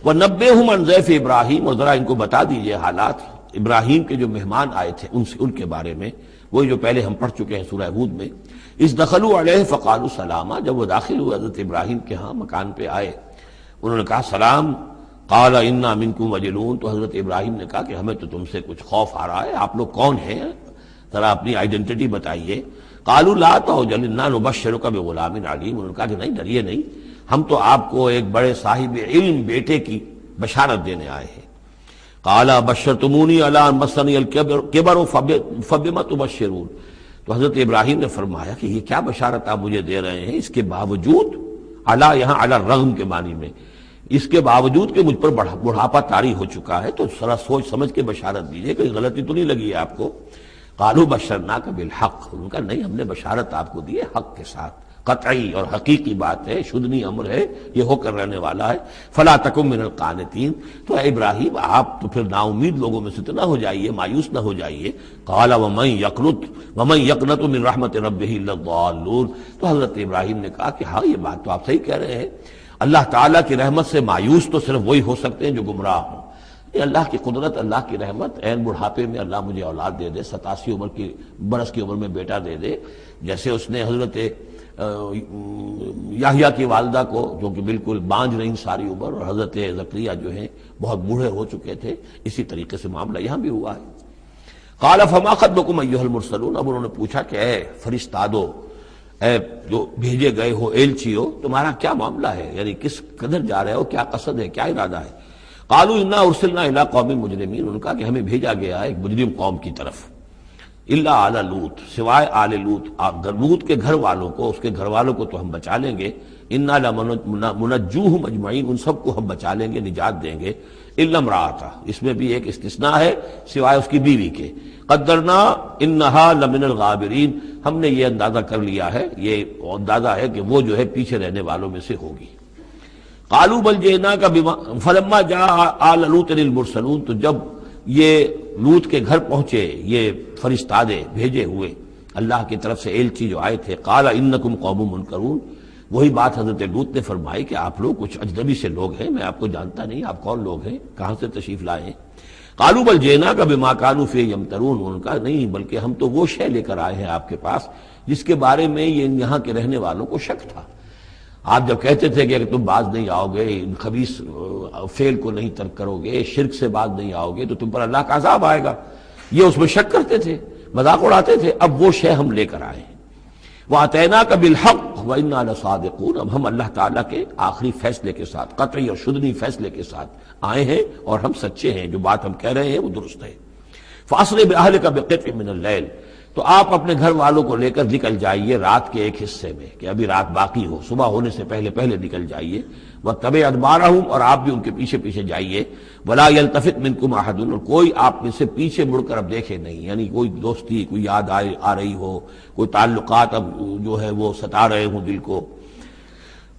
وَنَبِّئْهُمْ عَنْ ضَيْفِ ابراہیم، اور ذرا ان کو بتا دیجئے حالات ابراہیم کے جو مہمان آئے تھے ان کے بارے میں، وہی جو پہلے ہم پڑھ چکے ہیں سورہ ہود میں۔ اذ دخلوا علیہ فقالوا سلاما، جب وہ داخل ہوئے حضرت ابراہیم کے ہاں مکان پہ آئے، انہوں نے کہا سلام، قال انا منکم وجلون، تو حضرت ابراہیم نے کہا کہ ہمیں تو تم سے کچھ خوف آ رہا ہے، آپ لوگ کون ہیں، ذرا اپنی آئیڈینٹی بتائیے۔ قالوا لا توجل انا نبشرک بغلام علیم، انہوں نے کہا کہ نہیں ڈریے نہیں، ہم تو آپ کو ایک بڑے صاحب علم بیٹے کی بشارت دینے آئے ہیں۔ قال بشرتمونی علی ان مسنی الکبر فبما تبشرون، تو حضرت ابراہیم نے فرمایا کہ یہ کیا بشارت آپ مجھے دے رہے ہیں، اس کے باوجود، علی یہاں علی الرغم کے معنی میں، اس کے باوجود کہ مجھ پر بڑھاپا طاری ہو چکا ہے، تو ذرا سوچ سمجھ کے بشارت دیجیے، کوئی غلطی تو نہیں لگی ہے آپ کو۔ قالوا بشرناک بالحق، انہوں نے کہا نہیں ہم نے بشارت آپ کو دی ہے حق کے ساتھ، قطعی اور حقیقی بات ہے، شدنی امر ہے، یہ ہو کر رہنے والا ہے۔ فلا تکن من القانتین، تو اے ابراہیم آپ تو پھر نا امید لوگوں میں سے تو نہ ہو جائیے، مایوس نہ ہو جائیے۔ قال ومن یقنط من رحمت ربہ الا الضالون، تو حضرت ابراہیم نے کہا کہ ہاں یہ بات تو آپ صحیح کہہ رہے ہیں، اللہ تعالیٰ کی رحمت سے مایوس تو صرف وہی ہو سکتے ہیں جو گمراہ ہوں۔ یہ اللہ کی قدرت، اللہ کی رحمت، عین بڑھاپے میں اللہ مجھے اولاد دے دے، 87 برس کی عمر میں بیٹا دے دے، جیسے اس نے حضرت یحییٰ کی والدہ کو، جو کہ بالکل بانجھ رہی ساری عمر، اور حضرت زکریا جو ہیں بہت بوڑھے ہو چکے تھے، اسی طریقے سے معاملہ یہاں بھی ہوا ہے۔ قال فما خطبکم ایھا المرسلون، اب انہوں نے پوچھا کہ اے فرشتادو، اے جو بھیجے گئے ہو، ایلچیو، تمہارا کیا معاملہ ہے، یعنی کس قدر جا رہے ہو، کیا قصد ہے، کیا ارادہ ہے۔ قالوا انا ارسلنا الی قوم مجرمین، انہوں نے کہا کہ ہمیں بھیجا گیا ہے ایک مجرم قوم کی طرف، الا آل لوط، سوائے آل لوط، لوط کے گھر والوں کو، اس کے گھر والوں کو تو ہم بچا لیں گے، انا لمنجوہم اجمعین، ان سب کو ہم بچا لیں گے، نجات دیں گے، الا امرأتہ، اس میں بھی ایک استثناء ہے، سوائے اس کی بیوی کے، قدرنا انہا لمن الغابرین، ہم نے یہ اندازہ کر لیا ہے، یہ اندازہ ہے کہ وہ جو ہے پیچھے رہنے والوں میں سے ہوگی۔ قالوا بل جئناک بما فلما جاء آل لوط المرسلون، تو جب یہ لوط کے گھر پہنچے یہ فرشتادے بھیجے ہوئے اللہ کی طرف سے ایلچی جو آئے تھے، قال انکم قوم منکرون، وہی بات حضرت لوط نے فرمائی کہ آپ لوگ کچھ اجنبی سے لوگ ہیں، میں آپ کو جانتا نہیں، آپ کون لوگ ہیں، کہاں سے تشریف لائے ہیں۔ قالوا بل جئناک بما كانوا فيه يمترون، انہوں نے کہا نہیں بلکہ ہم تو وہ شے لے کر آئے ہیں آپ کے پاس جس کے بارے میں یہاں کے رہنے والوں کو شک تھا۔ آپ جب کہتے تھے کہ اگر تم باز نہیں آؤ گے، ان خبیث فعل کو نہیں ترک کرو گے، شرک سے باز نہیں آؤ گے تو تم پر اللہ کا عذاب آئے گا، یہ اس میں شک کرتے تھے، مذاق اڑاتے تھے، اب وہ شے ہم لے کر آئے ہیں۔ وَأَتَيْنَاكَ بِالْحَقِّ وَإِنَّا لَصَادِقُونَ، اب ہم اللہ تعالیٰ کے آخری فیصلے کے ساتھ، قطعی اور شدنی فیصلے کے ساتھ آئے ہیں، اور ہم سچے ہیں، جو بات ہم کہہ رہے ہیں وہ درست ہے۔ فَأَسْرِ بِأَهْلِكَ بِقِطْعٍ مِّنَ اللَّيْلِ، تو آپ اپنے گھر والوں کو لے کر نکل جائیے رات کے ایک حصے میں، کہ ابھی رات باقی ہو، صبح ہونے سے پہلے پہلے نکل جائیے، وَاتَّبِعْ أَدْبَارَهُمْ، اور آپ بھی ان کے پیچھے پیچھے جائیے، وَلَا يَلْتَفِتْ مِنْكُمْ أَحَدٌ، اور کوئی آپ میں سے پیچھے مڑ کر اب دیکھے نہیں، یعنی کوئی دوستی، کوئی یاد آ رہی ہو، کوئی تعلقات اب جو ہے وہ ستا رہے ہوں دل کو۔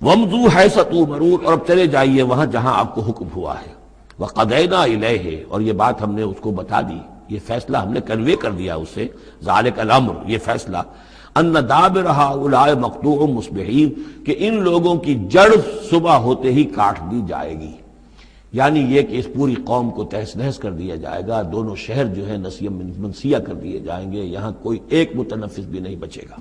وَامْضُوا حَيْثَ تُؤْمَرُونَ، اور اب چلے جائیے وہاں جہاں آپ کو حکم ہوا ہے۔ وَقَضَيْنَا إِلَيْهِ، اور یہ بات ہم نے اس کو بتا دی، یہ فیصلہ ہم نے کنوے کر دیا اسے، ذالک الامر، یہ فیصلہ، ان دابر ہؤلاء مقطوع مصبحین، کہ ان لوگوں کی جڑ صبح ہوتے ہی کاٹ دی جائے گی، یعنی یہ کہ اس پوری قوم کو تہس نہس کر دیا جائے گا، دونوں شہر جو ہیں نسیہ منسیہ کر دیے جائیں گے، یہاں کوئی ایک متنفس بھی نہیں بچے گا۔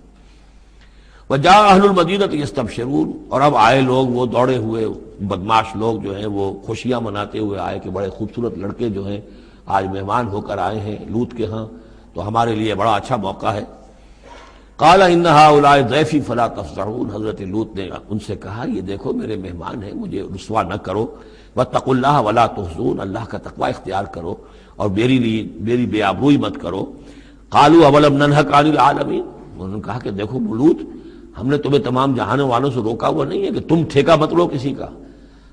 وجاء اہل المدینہ یستبشرون، اور اب آئے لوگ وہ دوڑے ہوئے بدماش لوگ جو ہیں وہ خوشیاں مناتے ہوئے آئے کہ بڑے خوبصورت لڑکے جو ہیں آج مہمان ہو کر آئے ہیں لوط کے ہاں، تو ہمارے لیے بڑا اچھا موقع ہے۔ قال ان هؤلاء ضیفی فلا تفضحون، حضرت لوط نے ان سے کہا یہ دیکھو میرے مہمان ہیں، مجھے رسوا نہ کرو، واتقوا اللہ ولا تحزون، اللہ کا تقوی اختیار کرو اور میری بے آبروئی مت کرو۔ قالوا اولم ننهک عن العالمین، انہوں نے کہا کہ دیکھو لوط، ہم نے تمہیں تمام جہانوں والوں سے روکا ہوا نہیں ہے کہ تم ٹھیکہ مت لو کسی کا،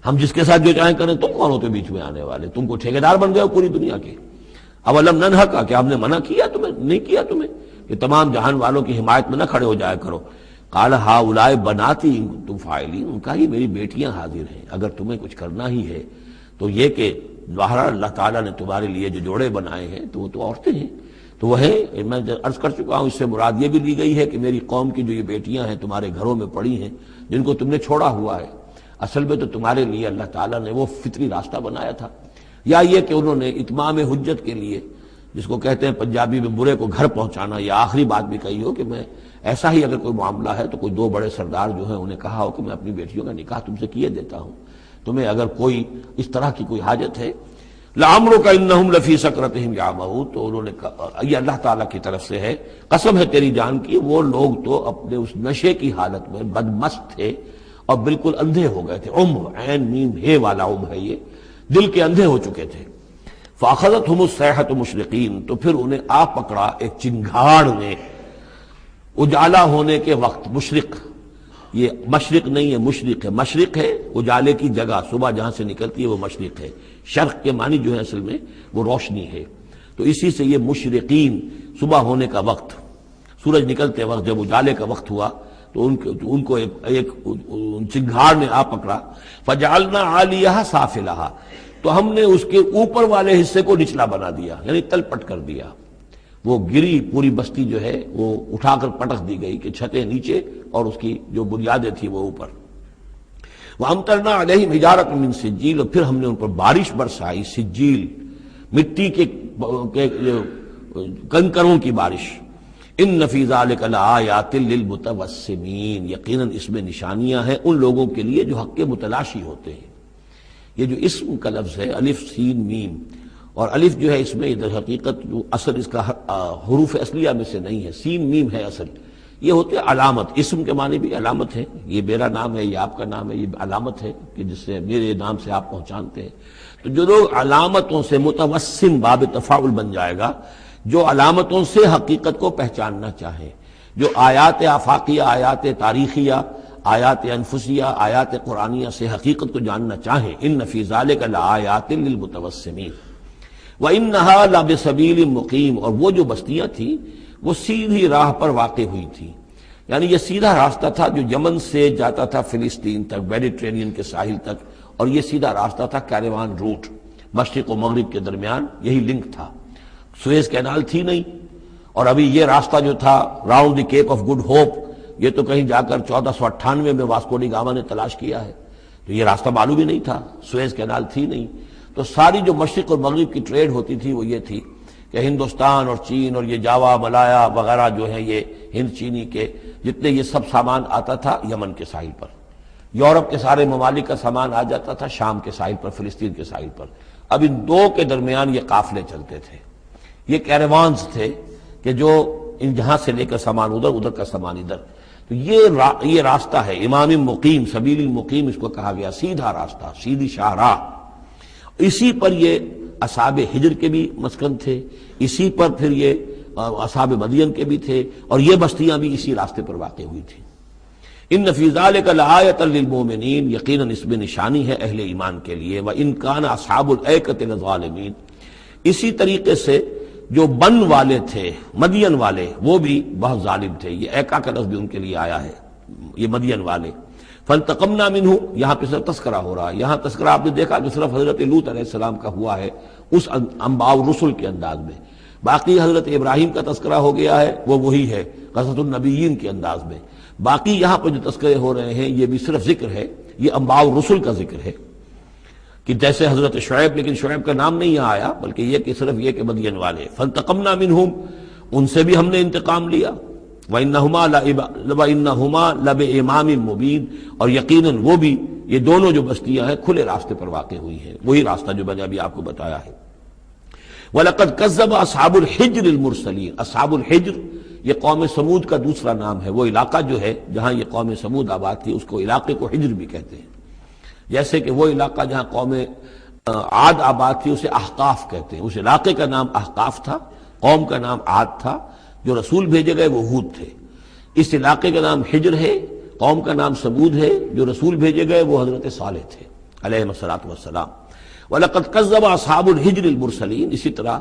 ہم جس کے ساتھ جو چاہیں کریں، تم کون ہوتے بیچ میں آنے والے، تم کو ٹھیکیدار بن گئے ہو پوری دنیا کے۔ اولم ننہک، کہ ہم نے منع کیا تمہیں، نہیں کیا تمہیں کہ تمام جہان والوں کی حمایت میں نہ کھڑے ہو جایا کرو۔ قال ہؤلاء بناتی ان کنتم فاعلین، ان کا یہ میری بیٹیاں حاضر ہیں، اگر تمہیں کچھ کرنا ہی ہے تو یہ کہ ظاہر اللہ تعالیٰ نے تمہارے لیے جو جوڑے بنائے ہیں تو وہ تو عورتیں ہیں، تو وہ ہے، میں عرض کر چکا ہوں، اس سے مراد یہ بھی لی گئی ہے کہ میری قوم کی جو یہ بیٹیاں ہیں تمہارے گھروں میں پڑی ہیں، جن کو تم نے چھوڑا ہوا ہے، اصل میں تو تمہارے لیے اللہ تعالیٰ نے وہ فطری راستہ بنایا تھا، یا یہ کہ انہوں نے اتمام حجت کے لیے، جس کو کہتے ہیں پنجابی میں برے کو گھر پہنچانا، یا آخری بات بھی کہی ہو کہ میں ایسا ہی اگر کوئی معاملہ ہے تو کوئی دو بڑے سردار جو ہیں انہیں کہا ہو کہ میں اپنی بیٹیوں کا نکاح تم سے کیے دیتا ہوں، تمہیں اگر کوئی اس طرح کی کوئی حاجت ہے، لعمرک انہم لفی سکرتہم یعمہون، تو انہوں نے کہا، یہ اللہ تعالیٰ کی طرف سے ہے، قسم ہے تیری جان کی، وہ لوگ تو اپنے اس نشے کی حالت میں بدمست تھے اور بالکل اندھے ہو گئے تھے. عین میم ہے والا ہے، یہ دل کے اندھے ہو چکے تھے. فاخذتہم الصیحۃ مشرقین، تو پھر انہیں آ پکڑا ایک چنگھاڑ نے اجالا ہونے کے وقت. مشرق، یہ مشرق نہیں ہے، مشرق ہے. مشرق ہے اجالے کی جگہ، صبح جہاں سے نکلتی ہے وہ مشرق ہے. شرق کے معنی جو ہے اصل میں وہ روشنی ہے، تو اسی سے یہ مشرقین، صبح ہونے کا وقت، سورج نکلتے وقت جب اجالے کا وقت ہوا تو ان کو ایک چنگھاڑ نے آ پکڑا. فجعلنا عالیہا سافلہا، تو ہم نے اس کے اوپر والے حصے کو نچلا بنا دیا، یعنی تل پٹ کر دیا. وہ گری، پوری بستی جو ہے وہ اٹھا کر پٹک دی گئی کہ چھتیں نیچے اور اس کی جو بنیادیں تھیں وہ اوپر. وَأَمْطَرْنَا عَلَيْهِمْ حِجَارَةً مِّن سِجِّيلٍ، اور پھر ہم نے ان پر بارش برسائی، سجیل، مٹی کے کنکروں کی بارش. ان فی ذلک لآیات للمتوسمین، یقیناً اس میں نشانیاں ہیں ان لوگوں کے لیے جو حق کے متلاشی ہوتے ہیں. یہ جو اسم کا لفظ ہے الف سین میم، اور الف جو ہے اس میں در حقیقت جو اصل اس کا حروف اصلیہ میں سے نہیں ہے، سین میم ہے اصل. یہ ہوتے علامت، اسم کے معنی بھی علامت ہے. یہ میرا نام ہے، یہ آپ کا نام ہے، یہ علامت ہے کہ جس سے میرے نام سے آپ پہچانتے ہیں. تو جو لوگ علامتوں سے، متوسم باب تفاعل بن جائے گا، جو علامتوں سے حقیقت کو پہچاننا چاہیں، جو آیات آفاقیہ، آیات تاریخیہ، آیات انفسیہ، آیات قرآنیہ سے حقیقت کو جاننا چاہیں، ان فی ذلک لآیات للمتوسمین. وَإِنَّهَا لَبِسَبِیلٍ مُقِیم، اور وہ جو بستیاں تھیں وہ سیدھی راہ پر واقع ہوئی تھی. یعنی یہ سیدھا راستہ تھا جو یمن سے جاتا تھا فلسطین تک، میڈیٹرینین کے ساحل تک، اور یہ سیدھا راستہ تھا کیروان روٹ، مشرق و مغرب کے درمیان یہی لنک تھا. سویز کینال تھی نہیں، اور ابھی یہ راستہ جو تھا round the Cape of Good Hope, یہ تو کہیں جا کر 1498 میں واسکو ڈی گاما نے تلاش کیا ہے. تو یہ راستہ معلوم ہی نہیں تھا، سویز کینال تھی نہیں. تو ساری جو مشرق اور مغرب کی ٹریڈ ہوتی تھی وہ یہ تھی کہ ہندوستان اور چین اور یہ جاوا، ملایا وغیرہ جو ہیں، یہ ہند چینی کے جتنے یہ سب سامان آتا تھا یمن کے ساحل پر. یورپ کے سارے ممالک کا سامان آ جاتا تھا شام کے ساحل پر، فلسطین کے ساحل پر. اب ان دو کے درمیان یہ قافلے چلتے تھے، یہ کیروانز تھے کہ جو ان جہاں سے لے کر سامان ادھر، ادھر کا سامان ادھر. تو یہ راستہ ہے امام مقیم، سبیل المقیم اس کو کہا گیا، سیدھا راستہ، سیدھی شاہراہ. اسی پر یہ اصحاب ہجر کے بھی مسکن تھے، اسی پر پھر یہ اصحاب مدین کے بھی تھے، اور یہ بستیاں بھی اسی راستے پر واقع ہوئی تھیں. ان فی ذلک لآیۃ للمؤمنین، یقیناً اس میں نشانی ہے اہل ایمان کے لیے. وان کان اصحاب الایکۃ لظالمین، اسی طریقے سے جو بن والے تھے، مدین والے، وہ بھی بہت ظالم تھے. یہ ایکا کا لفظ بھی ان کے لیے آیا ہے، یہ مدین والے. فانتقمنا منہ، یہاں پہ صرف تذکرہ ہو رہا ہے. یہاں تذکرہ آپ نے دیکھا کہ صرف حضرت لوط علیہ السلام کا ہوا ہے اس انباء الرسل کے انداز میں. باقی حضرت ابراہیم کا تذکرہ ہو گیا ہے، وہ وہی ہے قصص النبیین کے انداز میں. باقی یہاں پہ جو تذکرے ہو رہے ہیں یہ بھی صرف ذکر ہے، یہ انباء الرسل کا ذکر ہے کہ جیسے حضرت شعیب، لیکن شعیب کا نام نہیں یہاں آیا، بلکہ یہ کہ صرف یہ کہ مدین والے. فانتقمنا منہم، ان سے بھی ہم نے انتقام لیا. وَإِنَّهُمَا لَبِإِمَامٍ مُبِينٍ، اور یقیناً وہ بھی، یہ دونوں جو بستیاں ہیں کھلے راستے پر واقع ہوئی ہیں، وہی راستہ جو میں نے ابھی آپ کو بتایا ہے. وَلَقَدْ كَذَّبَ أَصْحَابُ الْحِجْرِ الْمُرْسَلِينَ، اصحاب الحجر یہ قوم سمود کا دوسرا نام ہے. وہ علاقہ جو ہے جہاں یہ قوم سمود آباد تھی اس کو علاقے کو حجر بھی کہتے ہیں. جیسے کہ وہ علاقہ جہاں قوم عاد آباد تھی اسے احقاف کہتے ہیں. اس علاقے کا نام احقاف تھا، قوم کا نام عاد تھا، جو رسول بھیجے گئے وہ ہود تھے. اس علاقے کا نام حجر ہے، قوم کا نام سمود ہے، جو رسول بھیجے گئے وہ حضرت صالح تھے علیہ الصلوۃ والسلام. وَلَقَدْ كَذَّبَ أَصْحَابُ الْحِجْرِ الْمُرْسَلِينَ، اسی طرح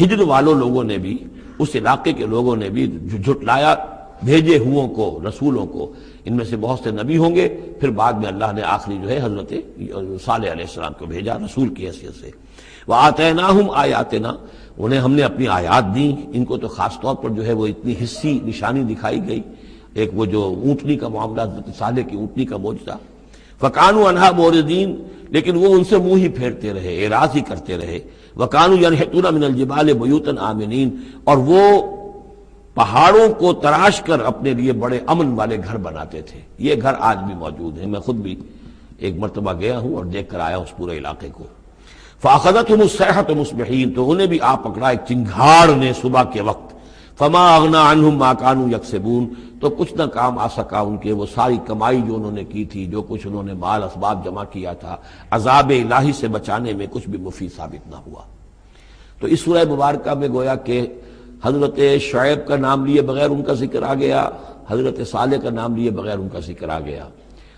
ہجر والوں لوگوں نے بھی، اس علاقے کے لوگوں نے بھی جھٹلایا بھیجے ہوں کو، رسولوں کو. ان میں سے بہت سے نبی ہوں گے، پھر بعد میں اللہ نے آخری جو ہے حضرت صالح علیہ السلام کو بھیجا رسول کی حیثیت سے. وَآتَيْنَاهُمْ آیَاتِنَا، انہیں ہم نے اپنی آیات دیں. ان کو تو خاص طور پر جو ہے وہ اتنی حصی نشانی دکھائی گئی. ایک وہ جو اونٹنی کا معاملہ، حضرت صالح کی اونٹنی کا معجزہ. فَكَانُوا عَنْهَا مُعْرِضِينَ، لیکن وہ ان سے منہ ہی پھیرتے رہے، اعراض ہی کرتے رہے. وَكَانُوا يَنْحِتُونَ مِنَ الْجِبَالِ بُيُوتًا آمِنِينَ، اور وہ پہاڑوں کو تراش کر اپنے لیے بڑے امن والے گھر بناتے تھے. یہ گھر آج بھی موجود ہیں. میں خود بھی ایک مرتبہ گیا ہوں اور دیکھ کر آیا اس پورے علاقے کو۔ فاخذتهم الصیحۃ مصبحین، تو انہیں بھی آ پکڑا ایک چنگھاڑ نے صبح کے وقت۔ فما اغنی عنہم ما كانوا یکسبون، تو کچھ نہ کام آ سکا ان کے وہ ساری کمائی جو انہوں نے کی تھی، جو کچھ انہوں نے مال اسباب جمع کیا تھا، عذاب الہی سے بچانے میں کچھ بھی مفید ثابت نہ ہوا۔ تو اس سورہ مبارکہ میں گویا کہ حضرت شعیب کا نام لیے بغیر ان کا ذکر آ گیا، حضرت صالح کا نام لیے بغیر ان کا ذکر آ گیا،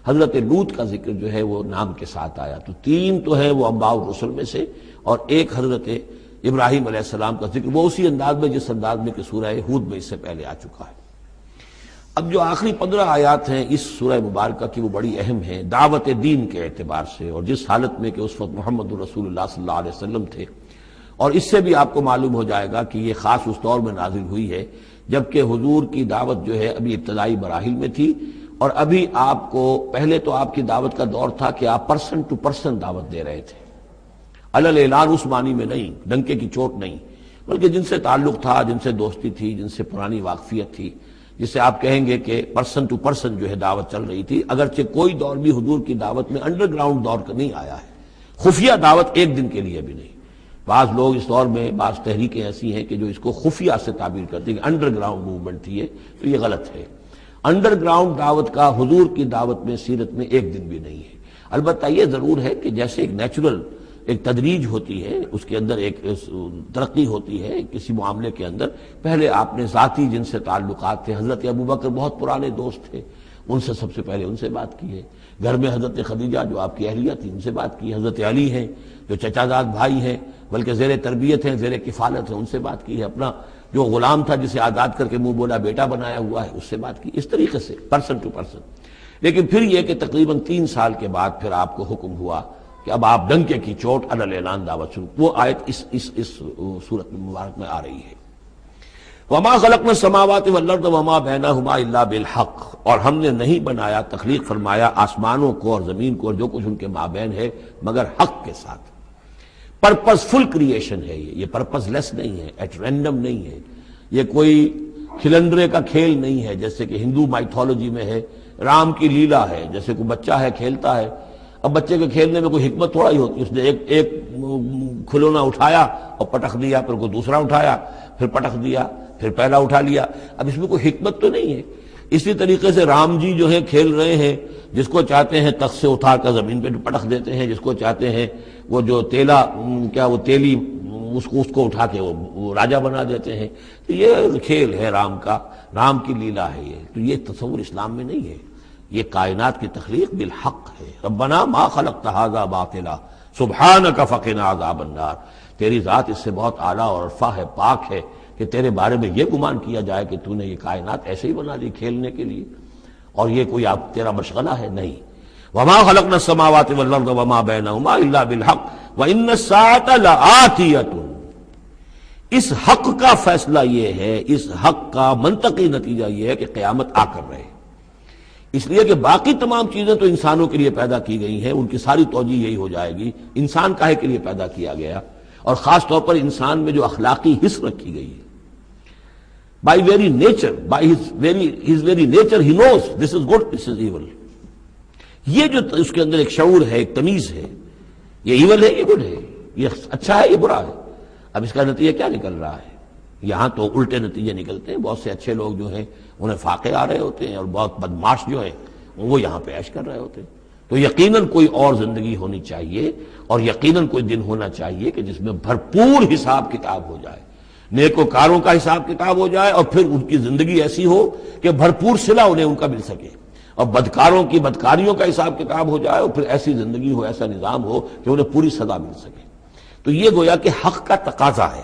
حضرت لوط کا ذکر جو ہے وہ نام کے ساتھ آیا۔ تو تین تو ہیں وہ انباء الرسل میں سے، اور ایک حضرت ابراہیم علیہ السلام کا ذکر، وہ اسی انداز میں جس انداز میں کہ سورہ ہود میں اس سے پہلے آ چکا ہے۔ اب جو آخری 15 آیات ہیں اس سورہ مبارکہ کی وہ بڑی اہم ہیں دعوت دین کے اعتبار سے، اور جس حالت میں کہ اس وقت محمد رسول اللہ صلی اللہ علیہ وسلم تھے، اور اس سے بھی آپ کو معلوم ہو جائے گا کہ یہ خاص اس دور میں نازل ہوئی ہے جبکہ حضور کی دعوت جو ہے ابھی ابتدائی مراحل میں تھی، اور ابھی آپ کو پہلے تو آپ کی دعوت کا دور تھا کہ آپ پرسن ٹو پرسن دعوت دے رہے تھے، علل اعلان اس معنی میں نہیں، ڈنکے کی چوٹ نہیں، بلکہ جن سے تعلق تھا، جن سے دوستی تھی، جن سے پرانی واقفیت تھی، جسے آپ کہیں گے کہ پرسن ٹو پرسن جو ہے دعوت چل رہی تھی۔ اگرچہ کوئی دور بھی حضور کی دعوت میں انڈر گراؤنڈ دور کا نہیں آیا ہے، خفیہ دعوت ایک دن کے لیے بھی نہیں۔ بعض لوگ اس دور میں بعض تحریکیں ایسی ہیں کہ جو اس کو خفیہ سے تعبیر کرتے ہیں کہ انڈر گراؤنڈ موومنٹ تھی، تو یہ غلط ہے۔ انڈر گراؤنڈ دعوت کا حضور کی دعوت میں سیرت میں ایک دن بھی نہیں ہے۔ البتہ یہ ضرور ہے کہ جیسے ایک نیچرل ایک تدریج ہوتی ہے، اس کے اندر ایک ترقی ہوتی ہے کسی معاملے کے اندر، پہلے آپ نے ذاتی جن سے تعلقات تھے، حضرت ابوبکر بہت پرانے دوست تھے، ان سے سب سے پہلے ان سے بات کی ہے، گھر میں حضرت خدیجہ جو آپ کی اہلیہ تھی ان سے بات کی، حضرت علی ہیں جو چچا زاد بھائی ہیں بلکہ زیر تربیت ہیں، زیر کفالت ہیں، ان سے بات کی ہے، اپنا جو غلام تھا جسے آزاد کر کے منہ بولا بیٹا بنایا ہوا ہے اس سے بات کی، اس طریقے سے پرسن ٹو پرسن۔ لیکن پھر یہ کہ تقریباً 3 سال کے بعد پھر آپ کو حکم ہوا کہ اب آپ ڈنکے کی چوٹ علل اعلان دعوت شروع، وہ آیت اس سورت مبارک میں آ رہی ہے۔ وما خلقنا السماوات والارض وما بینہما الا بالحق، اور ہم نے نہیں بنایا، تخلیق فرمایا آسمانوں کو اور زمین کو اور جو کچھ ان کے مابین ہے مگر حق کے ساتھ۔ پرپز فل کریشن ہے یہ پرپز لیس نہیں ہے، ایٹ رینڈم نہیں ہے، یہ کوئی کھلندرے کا کھیل نہیں ہے جیسے کہ ہندو مائتھولوجی میں ہے، رام کی لیلا ہے، جیسے کوئی بچہ ہے کھیلتا ہے۔ اب بچے کے کھیلنے میں کوئی حکمت تھوڑا ہی ہوتی، اس نے ایک کھلونا اٹھایا اور پٹخ دیا، پھر کوئی دوسرا اٹھایا پھر پٹخ دیا، پھر پہلا اٹھا لیا، اب اس میں کوئی حکمت تو نہیں ہے۔ اسی طریقے سے رام جی جو ہے کھیل رہے ہیں، جس کو چاہتے ہیں تخت سے اٹھا کر زمین پہ پٹخ دیتے ہیں، جس کو چاہتے ہیں وہ جو تیلی اس کو اٹھا کے وہ راجا بنا دیتے ہیں، تو یہ کھیل ہے رام کا، رام کی لیلا ہے یہ، تو یہ تصور اسلام میں نہیں ہے۔ یہ کائنات کی تخلیق بالحق ہے۔ ربنا ما خلقت ھذا باطلا سبحانک فقنا عذاب النار، تیری ذات اس سے بہت اعلیٰ اور عرفہ ہے، پاک ہے کہ تیرے بارے میں یہ گمان کیا جائے کہ تو نے یہ کائنات ایسے ہی بنا دی کھیلنے کے لیے، اور یہ کوئی آپ تیرا مشغلہ ہے، نہیں۔ وما خلقنا السماوات والارض وما بینہما الا بالحق وان الساعۃ لآتیۃ، اس حق کا فیصلہ یہ ہے، اس حق کا منطقی نتیجہ یہ ہے کہ قیامت آ کر رہے، اس لیے کہ باقی تمام چیزیں تو انسانوں کے لیے پیدا کی گئی ہیں، ان کی ساری توجہ یہی ہو جائے گی انسان کاہے کے لیے پیدا کیا گیا، اور خاص طور پر انسان میں جو اخلاقی حص رکھی گئی ہے، by very nature, by his very nature he knows this is good this is evil, یہ جو اس کے اندر ایک شعور ہے، ایک تمیز ہے، یہ ایول ہے یہ گڈ ہے، یہ اچھا ہے یہ برا ہے۔ اب اس کا نتیجہ کیا نکل رہا ہے؟ یہاں تو الٹے نتیجے نکلتے ہیں، بہت سے اچھے لوگ جو ہیں انہیں فاقے آ رہے ہوتے ہیں، اور بہت بدماش جو ہیں وہ یہاں پہ عیش کر رہے ہوتے ہیں۔ تو یقیناً کوئی اور زندگی ہونی چاہیے، اور یقیناً کوئی دن ہونا چاہیے کہ جس میں بھرپور حساب کتاب ہو جائے، نیکوکاروں کا حساب کتاب ہو جائے، اور پھر ان کی زندگی ایسی ہو کہ بھرپور صلہ انہیں ان کا مل سکے، اور بدکاروں کی بدکاریوں کا حساب کتاب ہو جائے، اور پھر ایسی زندگی ہو، ایسا نظام ہو کہ انہیں پوری سزا مل سکے۔ تو یہ گویا کہ حق کا تقاضا ہے۔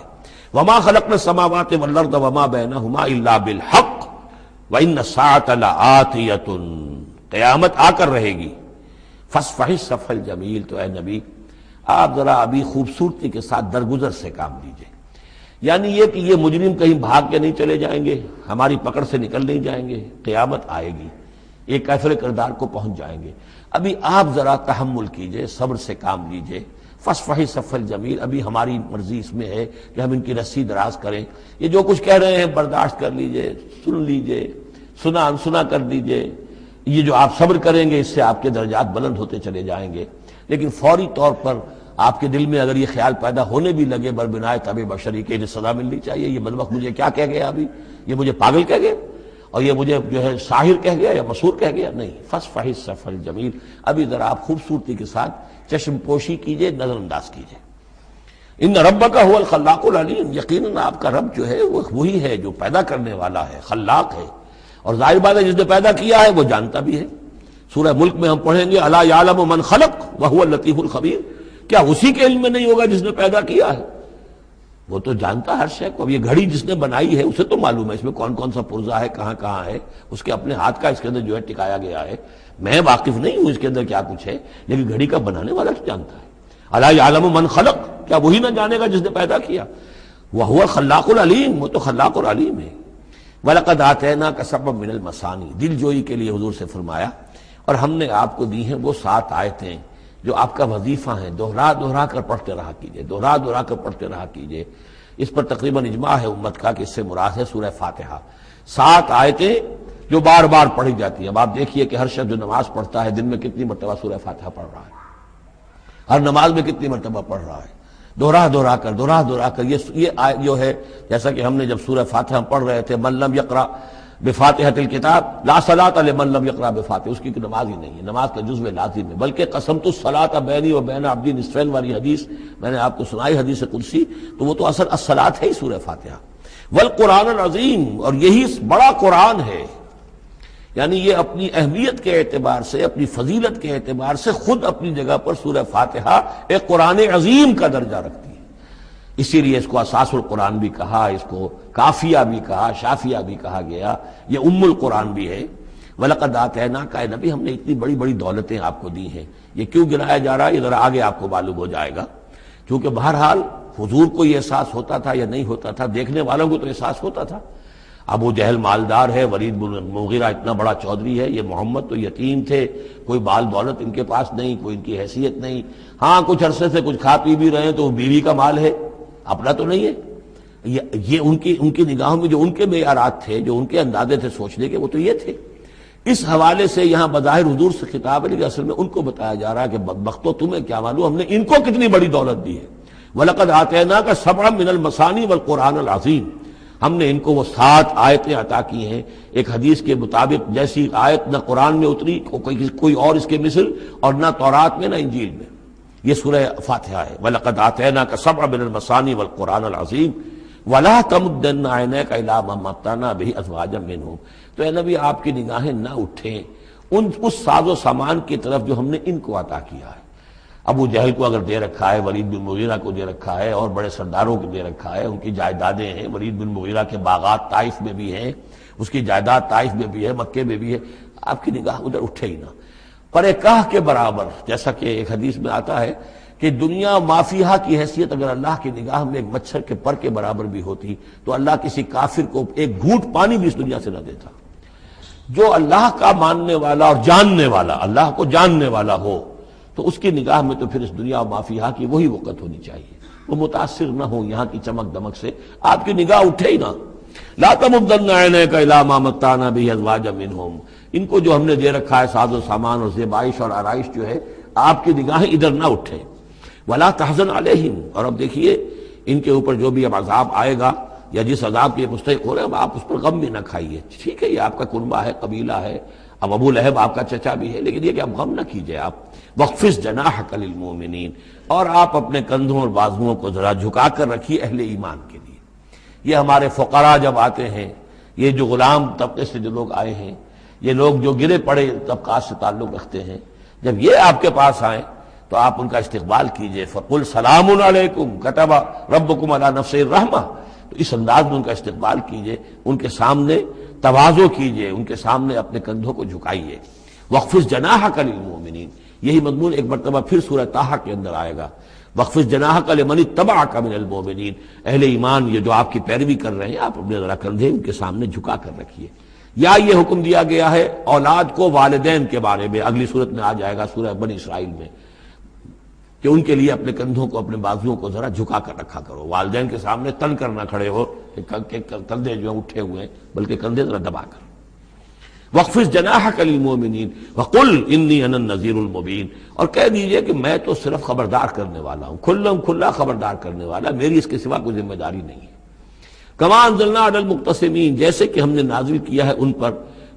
وما خلقنا السماوات والارض وما بینہما الا بالحق وان الساعۃ لآتیۃ، قیامت آ کر رہے گی۔ فاصفح الصفح الجمیل، تو اے نبی آپ ذرا ابھی خوبصورتی کے ساتھ درگزر سے کام لیجئے، یعنی یہ کہ یہ مجرم کہیں بھاگ کے نہیں چلے جائیں گے، ہماری پکڑ سے نکل نہیں جائیں گے، قیامت آئے گی، ایک کیفر کردار کو پہنچ جائیں گے۔ ابھی آپ ذرا تحمل کیجئے، صبر سے کام لیجئے۔ فاصفح الصفح الجمیل، ابھی ہماری مرضی اس میں ہے کہ ہم ان کی رسی دراز کریں، یہ جو کچھ کہہ رہے ہیں برداشت کر لیجئے، سن لیجئے، سنا انسنا کر دیجئے، یہ جو آپ صبر کریں گے اس سے آپ کے درجات بلند ہوتے چلے جائیں گے. لیکن فوری طور پر آپ کے دل میں اگر یہ خیال پیدا ہونے بھی لگے بربنائے طبع بشری کے انہیں سزا ملنی چاہیے، یہ بدبخت مجھے کیا کہہ گیا، ابھی یہ مجھے پاگل کہہ گیا اور یہ مجھے جو ہے ساحر کہہ گیا یا مسحور کہہ گیا، نہیں. فصفح الصفح الجمیل، ابھی ذرا آپ خوبصورتی کے ساتھ چشم پوشی کیجئے، نظر انداز کیجئے. ان ربک هو الخلاق العلیم، یقیناً آپ کا رب جو ہے وہ وہی ہے جو پیدا کرنے والا ہے، خلاق ہے، اور ظاہر بات ہے جس نے پیدا کیا ہے وہ جانتا بھی ہے. سورہ ملک میں ہم پڑھیں گے الا یعلم من خلق وهو اللطیف الخبیر، کیا اسی کے علم میں نہیں ہوگا جس نے پیدا کیا ہے؟ وہ تو جانتا ہر شے کو. اب یہ گھڑی جس نے بنائی ہے اسے تو معلوم ہے اس میں کون کون سا پرزہ ہے، کہاں کہاں ہے، اس کے اپنے ہاتھ کا اس کے اندر جو ہے ٹکایا گیا ہے. میں واقف نہیں ہوں اس کے اندر کیا کچھ ہے، لیکن گھڑی کا بنانے والا تو جانتا ہے. الا یعلم من خلق، کیا وہی نہ جانے گا جس نے پیدا کیا؟ وهو الخلاق العلیم، وہ تو خلاق اور علیم ہے. وَلَقَدْ آتَيْنَاكَ سَبْعًا مِنَ الْمَثَانِي، دل جوئی کے لیے حضور سے فرمایا اور ہم نے آپ کو دی ہیں وہ 7 آیتیں جو آپ کا وظیفہ ہیں، دوہرا دوہرا کر پڑھتے رہا کیجئے، دوہرا دوہرا کر پڑھتے رہا کیجئے. اس پر تقریباً اجماع ہے امت کا کہ اس سے مراد ہے سورہ فاتحہ. 7 آیتیں جو بار بار پڑھی جاتی ہیں. اب آپ دیکھیے کہ ہر شخص جو نماز پڑھتا ہے دن میں کتنی مرتبہ سورہ فاتحہ پڑھ رہا ہے، ہر نماز میں کتنی مرتبہ پڑھ رہا ہے، دوہرا دوہرا کر. یہ جو ہے جیسا کہ ہم نے جب سورہ فاتحہ پڑھ رہے تھے، من لم یقرأ بفاتحۃ الکتاب لا صلاۃ لمن لم یقرأ بفاتحہ، اس کی نماز ہی نہیں ہے، نماز کا جزو لازم ہے. بلکہ قسمت الصلاۃ بینی و بین عبدی نصفین والی حدیث میں نے آپ کو سنائی، حدیث قدسی، تو وہ تو اصل الصلاۃ ہے ہی سورہ فاتحہ. والقرآن العظیم، اور یہی بڑا قرآن ہے. یعنی یہ اپنی اہمیت کے اعتبار سے، اپنی فضیلت کے اعتبار سے خود اپنی جگہ پر سورہ فاتحہ ایک قرآن عظیم کا درجہ رکھتی ہے. اسی لیے اس کو اساس القرآن بھی کہا، اس کو کافیہ بھی کہا، شافیہ بھی کہا گیا، یہ ام القرآن بھی ہے. وَلَقَدْ آتَيْنَاكَ، اے نبی ہم نے اتنی بڑی بڑی دولتیں آپ کو دی ہیں. یہ کیوں گنایا جا رہا ہے یہ ذرا آگے آپ کو معلوم ہو جائے گا. کیونکہ بہرحال حضور کو یہ احساس ہوتا تھا یا نہیں ہوتا تھا، دیکھنے والوں کو تو احساس ہوتا تھا. ابو جہل مالدار ہے، ولید بن مغیرہ اتنا بڑا چودھری ہے، یہ محمد تو یتیم تھے، کوئی بال دولت ان کے پاس نہیں، کوئی ان کی حیثیت نہیں. ہاں کچھ عرصے سے کچھ کھا پی بھی رہے ہیں تو وہ بیوی کا مال ہے، اپنا تو نہیں ہے. یہ ان کی نگاہوں میں جو ان کے معیارات تھے، جو ان کے اندازے تھے سوچنے کے، وہ تو یہ تھے. اس حوالے سے یہاں بظاہر حضور سے خطاب ہے، لیکن اصل میں ان کو بتایا جا رہا ہے کہ بدبختو تمہیں کیا معلوم ہم نے ان کو کتنی بڑی دولت دی ہے. وَلَقَدْ آتَيْنَاكَ سَبْعًا مِنَ الْمَثَانِي وَالْقُرْآنِ الْعَظِيمِ، ہم نے ان کو وہ 7 آیتیں عطا کی ہیں. ایک حدیث کے مطابق جیسی آیت نہ قرآن میں اتری کوئی اور اس کے مثل، اور نہ تورات میں نہ انجیل میں. یہ سورہ فاتحہ ہے. وَلَقَدْ آتَيْنَاكَ سَبْعًا مِنَ الْمَثَانِي وَالْقُرْآنِ الْعَظِيمِ وَلَا تَمُدَّنَّ عَيْنَيْكَ إِلَىٰ مَا مَتَّعْنَا بِهِ أَزْوَاجًا مِّنْهُمْ، تو اے نبی آپ کی نگاہیں نہ اٹھیں اس ساز و سامان کی طرف جو ہم نے ان کو عطا کیا ہے. ابو جہل کو اگر دے رکھا ہے، ولید بن مغیرہ کو دے رکھا ہے، اور بڑے سرداروں کو دے رکھا ہے، ان کی جائیدادیں ہیں. ولید بن مغیرہ کے باغات طائف میں بھی ہیں، اس کی جائیداد طائف میں بھی ہے، مکے میں بھی ہے. آپ کی نگاہ ادھر اٹھے ہی نہ. پر کاہ کے برابر، جیسا کہ ایک حدیث میں آتا ہے کہ دنیا مافیہا کی حیثیت اگر اللہ کی نگاہ میں ایک مچھر کے پر کے برابر بھی ہوتی تو اللہ کسی کافر کو ایک گھونٹ پانی بھی اس دنیا سے نہ دیتا. جو اللہ کا ماننے والا اور جاننے والا، اللہ کو جاننے والا ہو، تو اس کی نگاہ میں تو پھر اس دنیا و مافیہا کی وہی وقت ہونی چاہیے. وہ متاثر نہ ہو یہاں کی چمک دمک سے، آپ کی نگاہ اٹھے ہی نہ. لا تمدن عینیک الی ما متعنا بہ ازواجا منہم، ان کو جو ہم نے دے رکھا ہے ساز و سامان اور زیبائش اور آرائش جو ہے، آپ کی نگاہیں ادھر نہ اٹھے. ولا تحزن علیہم، اور اب دیکھیے ان کے اوپر جو بھی اب عذاب آئے گا یا جس عذاب کے مستحق ہو رہے ہیں، آپ اس پر غم بھی نہ کھائیے. ٹھیک ہے یہ آپ کا کنبہ ہے، قبیلہ ہے، اب ابو لہب آپ کا چچا بھی ہے، لیکن یہ کہ آپ غم نہ کیجئے. آپ وَاخْفِضْ جَنَاحَكَ لِلْمُؤْمِنِينَ، اور آپ اپنے کندھوں اور بازوؤں کو ذرا جھکا کر رکھیے اہل ایمان کے لیے. یہ ہمارے فقراء جب آتے ہیں، یہ جو غلام طبقے سے جو لوگ آئے ہیں، یہ لوگ جو گرے پڑے طبقات سے تعلق رکھتے ہیں، جب یہ آپ کے پاس آئیں تو آپ ان کا استقبال کیجئے. فَقُلْ سَلَامٌ عَلَيْكُمْ كَتَبَ رَبُّكُمْ عَلَىٰ نَفْسِهِ الرَّحْمَةَ، تو اس انداز میں ان کا استقبال کیجئے، ان کے سامنے تواضع کیجئے، ان کے سامنے اپنے کندھوں کو جھکائیے. وَاخْفِضْ جَنَاحَكَ لِلْمُؤْمِنِينَ، یہی مضمون ایک مرتبہ پھر سورہ طٰہٰ کے اندر آئے گا. وَاخْفِضْ جَنَاحَكَ لِمَنِ اتَّبَعَكَ مِنَ الْمُؤْمِنِينَ، اہل ایمان یہ جو آپ کی پیروی کر رہے ہیں، آپ اپنے ذرا کندھے ان کے سامنے جھکا کر رکھیے. یا یہ حکم دیا گیا ہے اولاد کو والدین کے بارے میں، اگلی صورت میں آ جائے گا سورہ بنی اسرائیل میں، کہ ان کے لیے اپنے کندھوں کو اپنے بازوؤں کو ذرا جھکا کر رکھا کرو. والدین کے سامنے تن کر نہ کھڑے ہو کہ کندھے جو ہیں اٹھے ہوئے ہیں، بلکہ کندھے ذرا دبا کر. وَاخْفِضْ جَنَاحَكَ لِلْمُؤْمِنِينَ وَقُلْ إِنِّي أَنَا النَّذِيرُ الْمُبِينُ، اور کہہ دیجئے کہ میں تو صرف خبردار کرنے والا ہوں، کھلا خبردار کرنے والا، میری اس کے سوا کوئی ذمہ داری نہیں ہے۔ کما انزلنا علی المقتسمین، جیسے کہ ہم نے نازل کیا ہے ان پر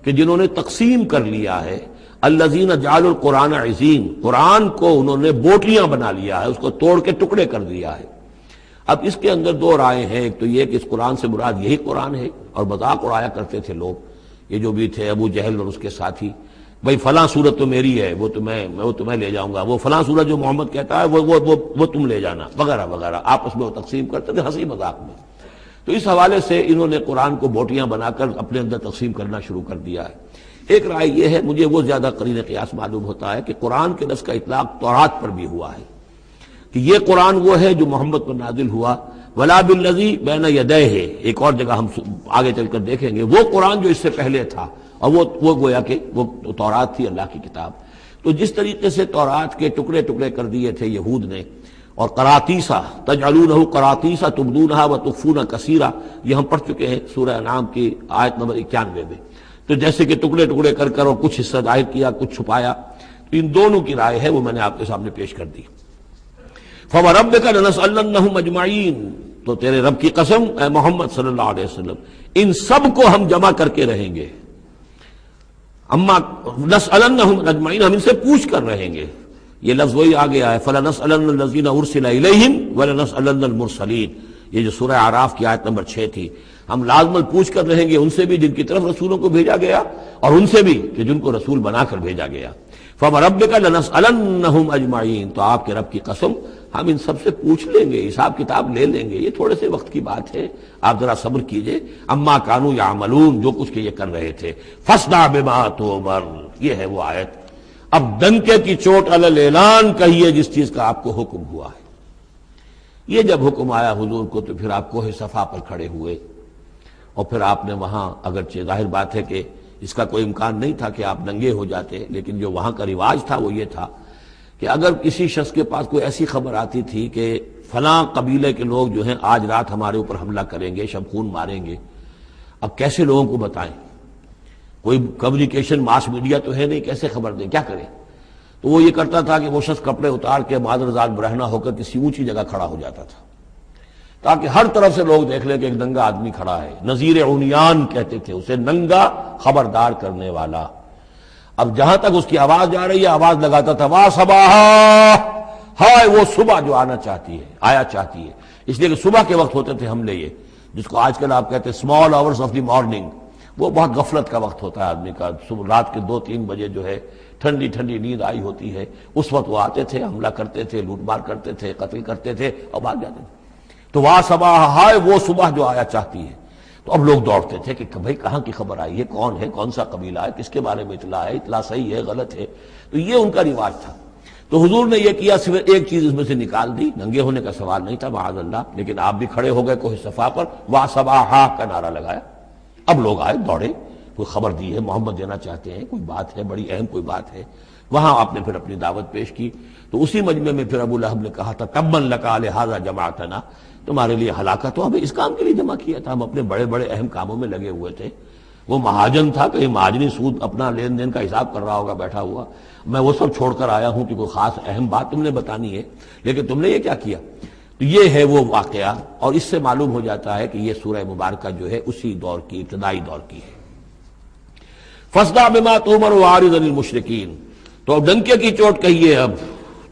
کہ جنہوں نے تقسیم کر لیا ہے، الذین جعلوا القرآن عظیم، قرآن کو انہوں نے بوٹیاں بنا لیا ہے، اس کو توڑ کے ٹکڑے کر دیا ہے۔ اب اس کے اندر دو رائے ہیں، ایک تو یہ کہ اس قرآن سے مراد یہی قرآن ہے، اور مذاق اڑایا کرتے تھے لوگ، یہ جو بھی تھے ابو جہل اور اس کے ساتھی، بھائی فلاں سورت تو میری ہے، وہ تمہیں لے جاؤں گا، وہ فلاں سورت جو محمد کہتا ہے وہ تم لے جانا، وغیرہ وغیرہ، آپس میں وہ تقسیم کرتے تھے ہنسی مذاق میں۔ تو اس حوالے سے انہوں نے قرآن کو بوٹیاں بنا کر اپنے اندر تقسیم کرنا شروع کر دیا ہے۔ ایک رائے یہ ہے، مجھے وہ زیادہ قرین قیاس معلوم ہوتا ہے کہ قرآن کے لفظ کا اطلاق تورات پر بھی ہوا ہے، کہ یہ قرآن وہ ہے جو محمد پر نازل ہوا، ولا بالذی بین یدیہ، ایک اور جگہ ہم آگے چل کر دیکھیں گے، وہ قرآن جو اس سے پہلے تھا، اور وہ گویا کہ وہ تورات تھی، اللہ کی کتاب۔ تو جس طریقے سے تورات کے ٹکڑے ٹکڑے کر دیے تھے یہود نے، اور قراطیسا تجعلونہ قراطیسا تبدونہا وتخفون کثیرا، یہ ہم پڑھ چکے ہیں سورہ انعام کی آیت نمبر 91 میں۔ تو جیسے کہ ٹکڑے ٹکڑے کر کر اور کچھ حصہ ظاہر کیا، کچھ چھپایا، تو ان دونوں کی رائے ہے، وہ میں نے آپ کے سامنے پیش کر دی۔ فَوَرَبِّكَ لَنَسْأَلَنَّهُمْ أَجْمَعِينَ، تو تیرے رب کی قسم اے محمد صلی اللہ علیہ وسلم، ان سب کو ہم جمع کر کے رہیں گے۔ اما نسألنهم اجمعین، ہم ان سے پوچھ کر رہیں گے، یہ لفظ وہی آ گیا ہے، فَلَنَسْأَلَنَّ الَّذِينَ أُرْسِلَ إِلَيْهِمْ وَلَنَسْأَلَنَّ الْمُرْسَلِينَ، یہ جو سورہ اعراف کی آیت نمبر 6 تھی، ہم لازماً پوچھ کر رہیں گے ان سے بھی جن کی طرف رسولوں کو بھیجا گیا، اور ان سے بھی کہ جن کو رسول بنا کر بھیجا گیا۔ فَوَرَبِّكَ لَنَسْأَلَنَّهُمْ أَجْمَعِينَ، تو آپ کے رب کی قسم ہم ان سب سے پوچھ لیں گے، حساب کتاب لے لیں گے، یہ تھوڑے سے وقت کی بات ہے، آپ ذرا صبر کیجئے۔ اما کانوا یعملون، جو کچھ کہ یہ کر رہے تھے، فاصدع بما تؤمر، یہ ہے وہ آیت۔ اب ڈنکے کی چوٹ علی الاعلان کہیے جس چیز کا آپ کو حکم ہوا ہے۔ یہ جب حکم آیا حضور کو تو پھر آپ کوہ صفا پر کھڑے ہوئے، اور پھر آپ نے وہاں، اگرچہ ظاہر بات ہے کہ اس کا کوئی امکان نہیں تھا کہ آپ ننگے ہو جاتے، لیکن جو وہاں کا رواج تھا وہ یہ تھا کہ اگر کسی شخص کے پاس کوئی ایسی خبر آتی تھی کہ فلاں قبیلے کے لوگ جو ہیں آج رات ہمارے اوپر حملہ کریں گے، شب خون ماریں گے، اب کیسے لوگوں کو بتائیں، کوئی کمیونیکیشن ماس میڈیا تو ہے نہیں، کیسے خبر دیں، کیا کریں؟ تو وہ یہ کرتا تھا کہ وہ شخص کپڑے اتار کے معذرزاد برہنہ ہو کر کسی اونچی جگہ کھڑا ہو جاتا تھا، تاکہ ہر طرف سے لوگ دیکھ لیں کہ ایک ننگا آدمی کھڑا ہے، نذیر عمیان کہتے تھے اسے، ننگا خبردار کرنے والا۔ اب جہاں تک اس کی آواز جا رہی ہے، آواز لگاتا تھا وا صباحا، ہائے وہ صبح جو آنا چاہتی ہے، آیا چاہتی ہے، اس لیے کہ صبح کے وقت ہوتے تھے حملے، یہ جس کو آج کل آپ کہتے ہیں small hours of the morning, وہ بہت غفلت کا وقت ہوتا ہے آدمی کا، صبح رات کے 2-3 بجے جو ہے ٹھنڈی ٹھنڈی نیند آئی ہوتی ہے، اس وقت وہ آتے تھے، حملہ کرتے تھے، لوٹ مار کرتے تھے، قتل کرتے تھے اور بھاگ جاتے تھے۔ تو وا صباح، ہائے وہ صبح جو آیا چاہتی ہے۔ تو اب لوگ دوڑتے تھے کہ بھائی کہاں کی خبر آئی ہے، کون ہے، کون سا قبیلہ ہے، کس کے بارے میں اطلاع ہے، اطلاع صحیح ہے غلط ہے۔ تو یہ ان کا رواج تھا۔ تو حضور نے یہ کیا، صرف ایک چیز اس میں سے نکال دی، ننگے ہونے کا سوال نہیں تھا معاذ اللہ، لیکن آپ بھی کھڑے ہو گئے کوہ صفا پر، وا صباحا کا نعرہ لگایا۔ اب لوگ آئے، دوڑے، کوئی خبر دی ہے، محمد دینا چاہتے ہیں، کوئی بات ہے، بڑی اہم کوئی بات ہے۔ وہاں آپ نے پھر اپنی دعوت پیش کی۔ تو اسی مجمع میں پھر ابو لہب نے کہا تھا تبا لک لہذا جمعتنا، تمہارے لیے ہلاکت ہو، ہمیں اس کام کے لیے جمع کیا تھا، ہم اپنے بڑے بڑے اہم کاموں میں لگے ہوئے تھے۔ وہ مہاجن تھا، کہیں مہاجنی سود اپنا لین دین کا حساب کر رہا ہوگا بیٹھا ہوا، میں وہ سب چھوڑ کر آیا ہوں کہ کوئی خاص اہم بات تم نے بتانی ہے، لیکن تم نے یہ کیا کیا؟ تو یہ ہے وہ واقعہ، اور اس سے معلوم ہو جاتا ہے کہ یہ سورہ مبارکہ جو ہے اسی دور کی، ابتدائی دور کی ہے۔ فاصدع بما تؤمر واعرض عن المشرکین، تو اب ڈنکے کی چوٹ کہیے اب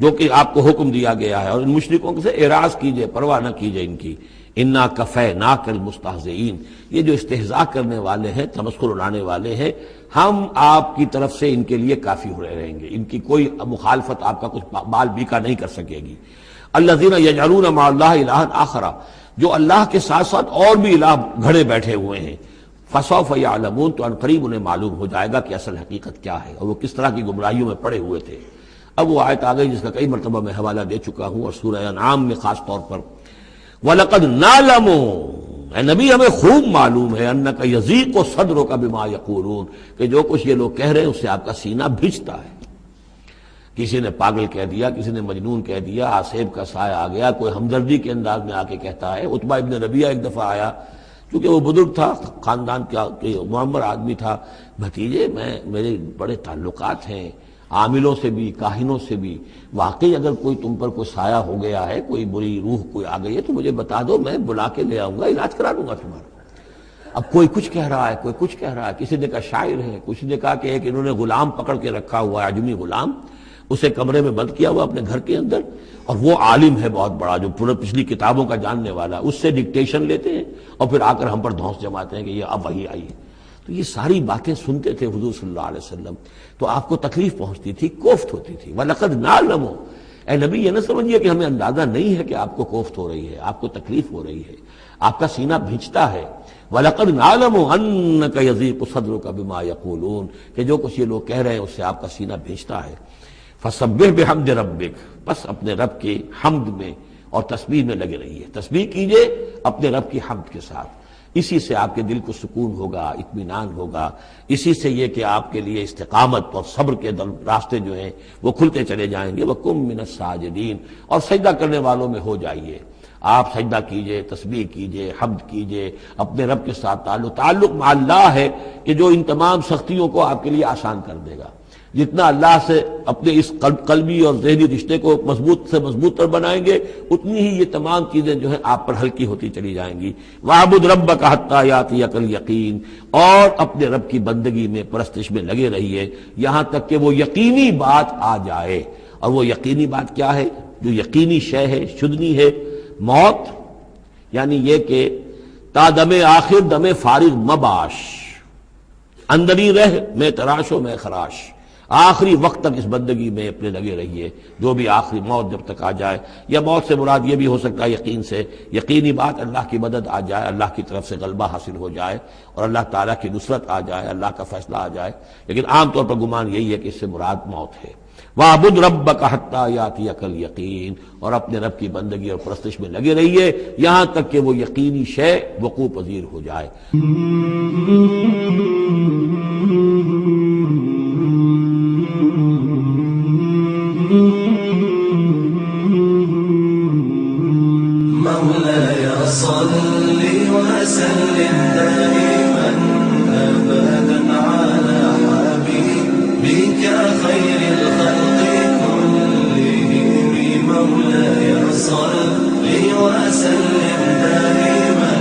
جو کہ آپ کو حکم دیا گیا ہے، اور ان مشرکوں سے اعراض کیجئے، پرواہ نہ کیجئے ان کی۔ انا کفیناک المستہزئین، یہ جو استہزاء کرنے والے ہیں، تمسخر اڑانے والے ہیں، ہم آپ کی طرف سے ان کے لیے کافی ہو رہیں گے، ان کی کوئی مخالفت آپ کا کچھ بال بیکا نہیں کر سکے گی۔ الذین یجعلون مع اللہ الہا آخر، جو اللہ کے ساتھ ساتھ اور بھی الہ گھڑے بیٹھے ہوئے ہیں، فسوف یعلمون، تو عنقریب انہیں معلوم ہو جائے گا کہ اصل حقیقت کیا ہے اور وہ کس طرح کی گمراہیوں میں پڑے ہوئے تھے۔ اب وہ آیت آ گئی جس کا کئی مرتبہ میں حوالہ دے چکا ہوں، اور سورہ انعام میں خاص طور پر وَلَقَدْ نَعْلَمُ، اے نبی ہمیں خوب معلوم ہے، اَنَّكَ يَضِيقُ صَدْرُكَ بِمَا يَقُولُونَ، کہ جو کچھ یہ لوگ کہہ رہے ہیں اس سے آپ کا سینہ بھجتا ہے۔ کسی نے پاگل کہہ دیا، کسی نے مجنون کہہ دیا، آصیب کا سایہ آ گیا، کوئی ہمدردی کے انداز میں آ کے کہتا ہے۔ عتبہ ابن ربیعہ ایک دفعہ آیا کیونکہ وہ بزرگ تھا، خاندان کا معمر آدمی تھا، بھتیجے میرے بڑے تعلقات ہیں عاملوں سے بھی کاہنوں سے بھی، واقعی اگر کوئی تم پر کوئی سایہ ہو گیا ہے، کوئی بری روح کوئی آ گئی ہے تو مجھے بتا دو، میں بلا کے لے آؤں گا، علاج کرا دوں گا تمہارا۔ اب کوئی کچھ کہہ رہا ہے، کوئی کچھ کہہ رہا ہے، کسی نے کہا شاعر ہے، کسی نے کہا کہ ایک انہوں نے غلام پکڑ کے رکھا ہوا ہے، عجمی غلام، اسے کمرے میں بند کیا ہوا اپنے گھر کے اندر، اور وہ عالم ہے بہت بڑا جو پورے پچھلی کتابوں کا جاننے والا، اس سے ڈکٹیشن لیتے ہیں اور پھر آ کر ہم پر دھونس جماتے ہیں کہ یہ اب وہی آئی ہے۔ تو یہ ساری باتیں سنتے تھے حضور صلی اللہ علیہ وسلم، تو آپ کو تکلیف پہنچتی تھی، کوفت ہوتی تھی۔ وَلَقَدْ نَعْلَمُ، اے نبی یہ نہ سمجھیے کہ ہمیں اندازہ نہیں ہے کہ آپ کو کوفت ہو رہی ہے، آپ کو تکلیف ہو رہی ہے، آپ کا سینہ بھیجتا ہے۔ وَلَقَدْ نَعْلَمُ أَنَّكَ يَضِيقُ صَدْرُكَ بِمَا يَقُولُونَ، کہ جو کچھ یہ لوگ کہہ رہے ہیں اس سے آپ کا سینہ بھیجتا ہے۔ فَسَبِّحْ بِحَمْدِ رَبِّكَ، بس اپنے رب کے حمد میں اور تسبیح میں لگے رہیے، تسبیح کیجئے اپنے رب کی حمد کے ساتھ، اسی سے آپ کے دل کو سکون ہوگا، اطمینان ہوگا، اسی سے یہ کہ آپ کے لیے استقامت اور صبر کے راستے جو ہیں وہ کھلتے چلے جائیں گے۔ وَقُم مِّنَ السَّاجِدِينَ، اور سجدہ کرنے والوں میں ہو جائیے، آپ سجدہ کیجئے، تسبیح کیجئے، حمد کیجئے، اپنے رب کے ساتھ تعلق مع اللہ ہے کہ جو ان تمام سختیوں کو آپ کے لیے آسان کر دے گا۔ جتنا اللہ سے اپنے اس قلبی اور ذہنی رشتے کو مضبوط سے مضبوط تر بنائیں گے، اتنی ہی یہ تمام چیزیں جو ہیں آپ پر ہلکی ہوتی چلی جائیں گی۔ وَاعْبُدْ رَبَّكَ حَتَّىٰ يَأْتِيَكَ الْيَقِينُ، اور اپنے رب کی بندگی میں پرستش میں لگے رہیے یہاں تک کہ وہ یقینی بات آ جائے۔ اور وہ یقینی بات کیا ہے؟ جو یقینی شے ہے، شدنی ہے، موت، یعنی یہ کہ تا دم آخر دم فارغ مباش، اندری رہ میں تراش و میں خراش، آخری وقت تک اس بندگی میں اپنے لگے رہیے، جو بھی آخری موت جب تک آ جائے، یا موت سے مراد یہ بھی ہو سکتا ہے یقین سے، یقینی بات اللہ کی مدد آ جائے، اللہ کی طرف سے غلبہ حاصل ہو جائے اور اللہ تعالیٰ کی نصرت آ جائے، اللہ کا فیصلہ آ جائے، لیکن عام طور پر گمان یہی ہے کہ اس سے مراد موت ہے۔ وَاعْبُدْ رَبَّكَ حَتَّىٰ يَأْتِيَكَ الْيَقِينُ، اور اپنے رب کی بندگی اور پرستش میں لگے رہیے یہاں تک کہ وہ یقینی شے وقوع پذیر ہو جائے۔ مولاي صل وسلم دائما أبدا على حبيبك خير الخلق كلهم، مولاي صل وسلم دائما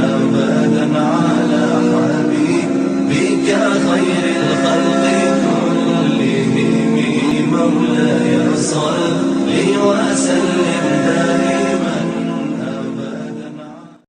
أبدا على حبيبك خير الخلق